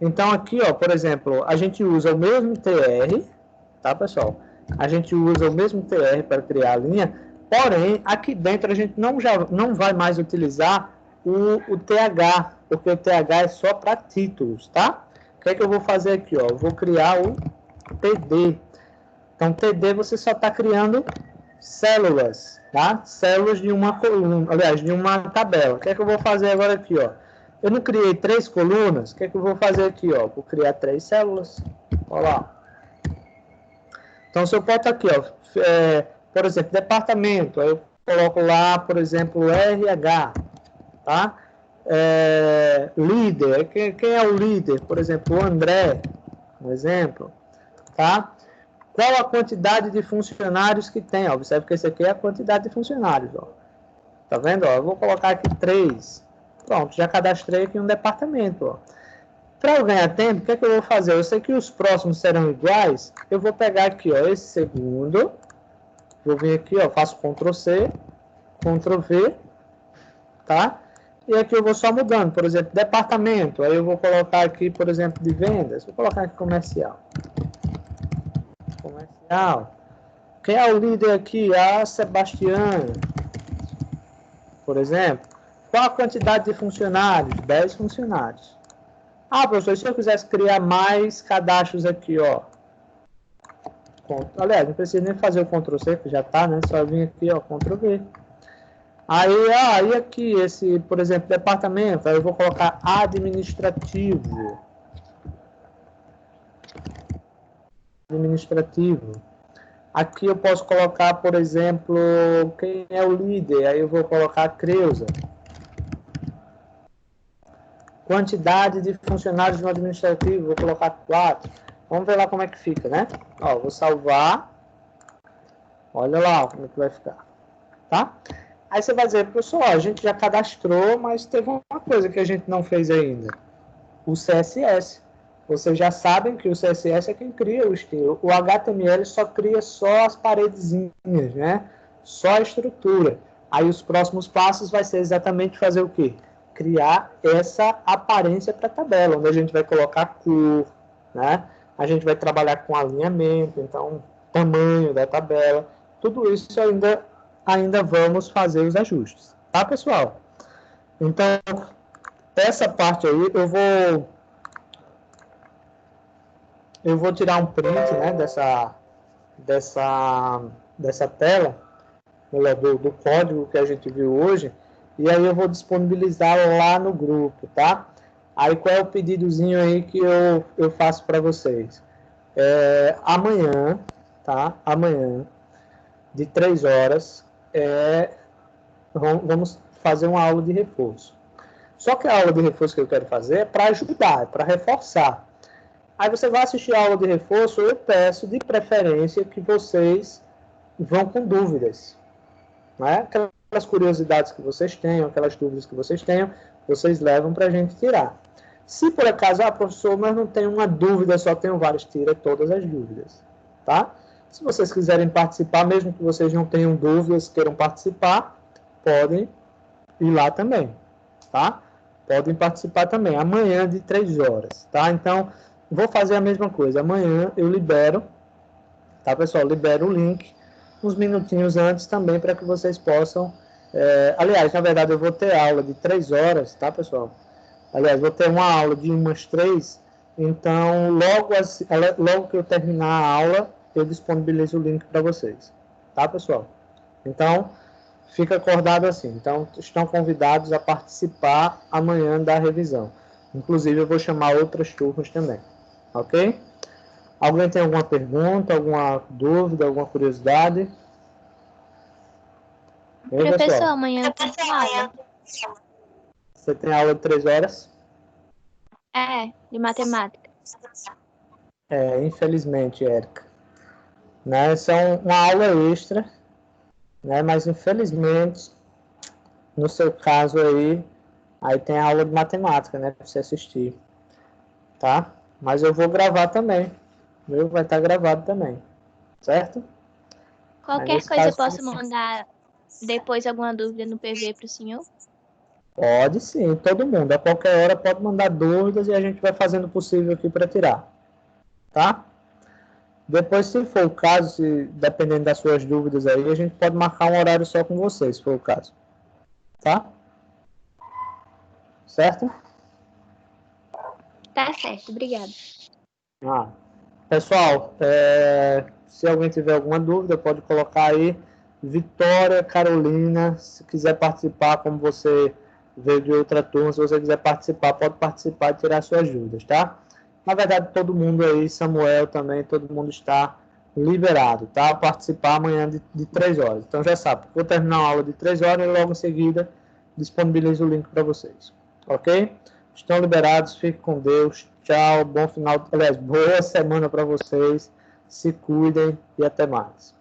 Então, aqui, ó, por exemplo, a gente usa o mesmo TR, tá, pessoal? A gente usa o mesmo TR para criar a linha, porém, aqui dentro a gente não vai mais utilizar o TH, porque o TH é só para títulos, tá? O que é que eu vou fazer aqui, ó? Eu vou criar o TD. Então, TD você só está criando células, tá? Células de uma coluna, aliás, de uma tabela. O que é que eu vou fazer agora aqui, ó? Eu não criei 3 colunas, o que é que eu vou fazer aqui, ó? Vou criar 3 células. Olha lá. Então, se eu boto aqui, ó, por exemplo, departamento, aí eu coloco lá, por exemplo, RH, tá? Líder, quem é o líder? Por exemplo, o André, um exemplo, tá? Qual a quantidade de funcionários que tem? Ó, observe que esse aqui é a quantidade de funcionários, ó. Tá vendo? Ó, eu vou colocar aqui 3. Pronto, já cadastrei aqui um departamento, ó. Para eu ganhar tempo, o que é que eu vou fazer? Eu sei que os próximos serão iguais, eu vou pegar aqui, ó, esse segundo, vou vir aqui, ó, faço Ctrl+C, Ctrl+V, tá? E aqui eu vou só mudando, por exemplo, departamento, aí eu vou colocar aqui, por exemplo, de vendas, vou colocar aqui comercial. Comercial. Quem é o líder aqui? A Sebastiana, por exemplo. Qual a quantidade de funcionários? 10 funcionários. Ah, professor, se eu quisesse criar mais cadastros aqui, ó. Aliás, não precisa nem fazer o Ctrl+C, que já tá, né? Só vir aqui, ó, Ctrl+V. Aí aqui, esse, por exemplo, departamento, aí eu vou colocar administrativo. administrativo. Aqui eu posso colocar, por exemplo, quem é o líder, aí eu vou colocar a Creuza. Quantidade de funcionários no administrativo, vou colocar 4. Vamos ver lá como é que fica, né? Ó, vou salvar. Olha lá como é que vai ficar. Tá? Aí você vai dizer, professor, a gente já cadastrou, mas teve uma coisa que a gente não fez ainda. O CSS. Vocês já sabem que o CSS é quem cria o estilo. O HTML só cria só as paredezinhas, né? Só a estrutura. Aí os próximos passos vai ser exatamente fazer o quê? Criar essa aparência para a tabela, onde a gente vai colocar cor, né? A gente vai trabalhar com alinhamento, então, tamanho da tabela. Tudo isso ainda vamos fazer os ajustes. Tá, pessoal? Então, essa parte aí eu vou tirar um print, né, dessa tela, do código que a gente viu hoje, e aí eu vou disponibilizar lá no grupo, tá? Aí qual é o pedidozinho aí que eu faço para vocês? Amanhã, tá? Amanhã, de 3 horas, vamos fazer uma aula de reforço. Só que a aula de reforço que eu quero fazer é para ajudar, é para reforçar. Aí você vai assistir a aula de reforço, eu peço de preferência que vocês vão com dúvidas. Né? Aquelas curiosidades que vocês tenham, aquelas dúvidas que vocês tenham, vocês levam para a gente tirar. Se por acaso, professor, mas não tenho uma dúvida, só tenho várias, tira todas as dúvidas. Tá? Se vocês quiserem participar, mesmo que vocês não tenham dúvidas, queiram participar, podem ir lá também. Tá? Podem participar também. Amanhã de 3 horas. Tá? Então, vou fazer a mesma coisa. Amanhã eu libero, tá, pessoal? Libero o link uns minutinhos antes também para que vocês possam... aliás, na verdade, eu vou ter aula de 3 horas, tá, pessoal? Aliás, vou ter uma aula de umas 3, então logo que eu terminar a aula, eu disponibilizo o link para vocês. Tá, pessoal? Então, fica acordado assim. Então, estão convidados a participar amanhã da revisão. Inclusive, eu vou chamar outras turmas também. Ok? Alguém tem alguma pergunta, alguma dúvida, alguma curiosidade? Professor, pessoal? amanhã eu tenho aula. Você tem aula de 3 horas? De matemática. Infelizmente, Érica. Né? Essa é uma aula extra, né? Mas infelizmente, no seu caso aí tem a aula de matemática, né? Para você assistir. Tá? Mas eu vou gravar também. Viu? Vai estar gravado também. Certo? Qualquer coisa eu posso mandar depois alguma dúvida no PV para o senhor? Pode sim, todo mundo. A qualquer hora pode mandar dúvidas e a gente vai fazendo o possível aqui para tirar. Tá? Depois, se for o caso, dependendo das suas dúvidas aí, a gente pode marcar um horário só com vocês, se for o caso. Tá? Certo? Tá certo, obrigada. Pessoal, se alguém tiver alguma dúvida, pode colocar aí. Vitória, Carolina, se quiser participar, como você veio de outra turma, se você quiser participar, pode participar e tirar suas dúvidas, tá? Na verdade, todo mundo aí, Samuel também, todo mundo está liberado, tá? Participar amanhã de 3 horas. Então já sabe, vou terminar a aula de 3 horas e logo em seguida disponibilizo o link para vocês. Ok? Estão liberados, fiquem com Deus. Tchau, bom final, aliás, boa semana para vocês. Se cuidem e até mais.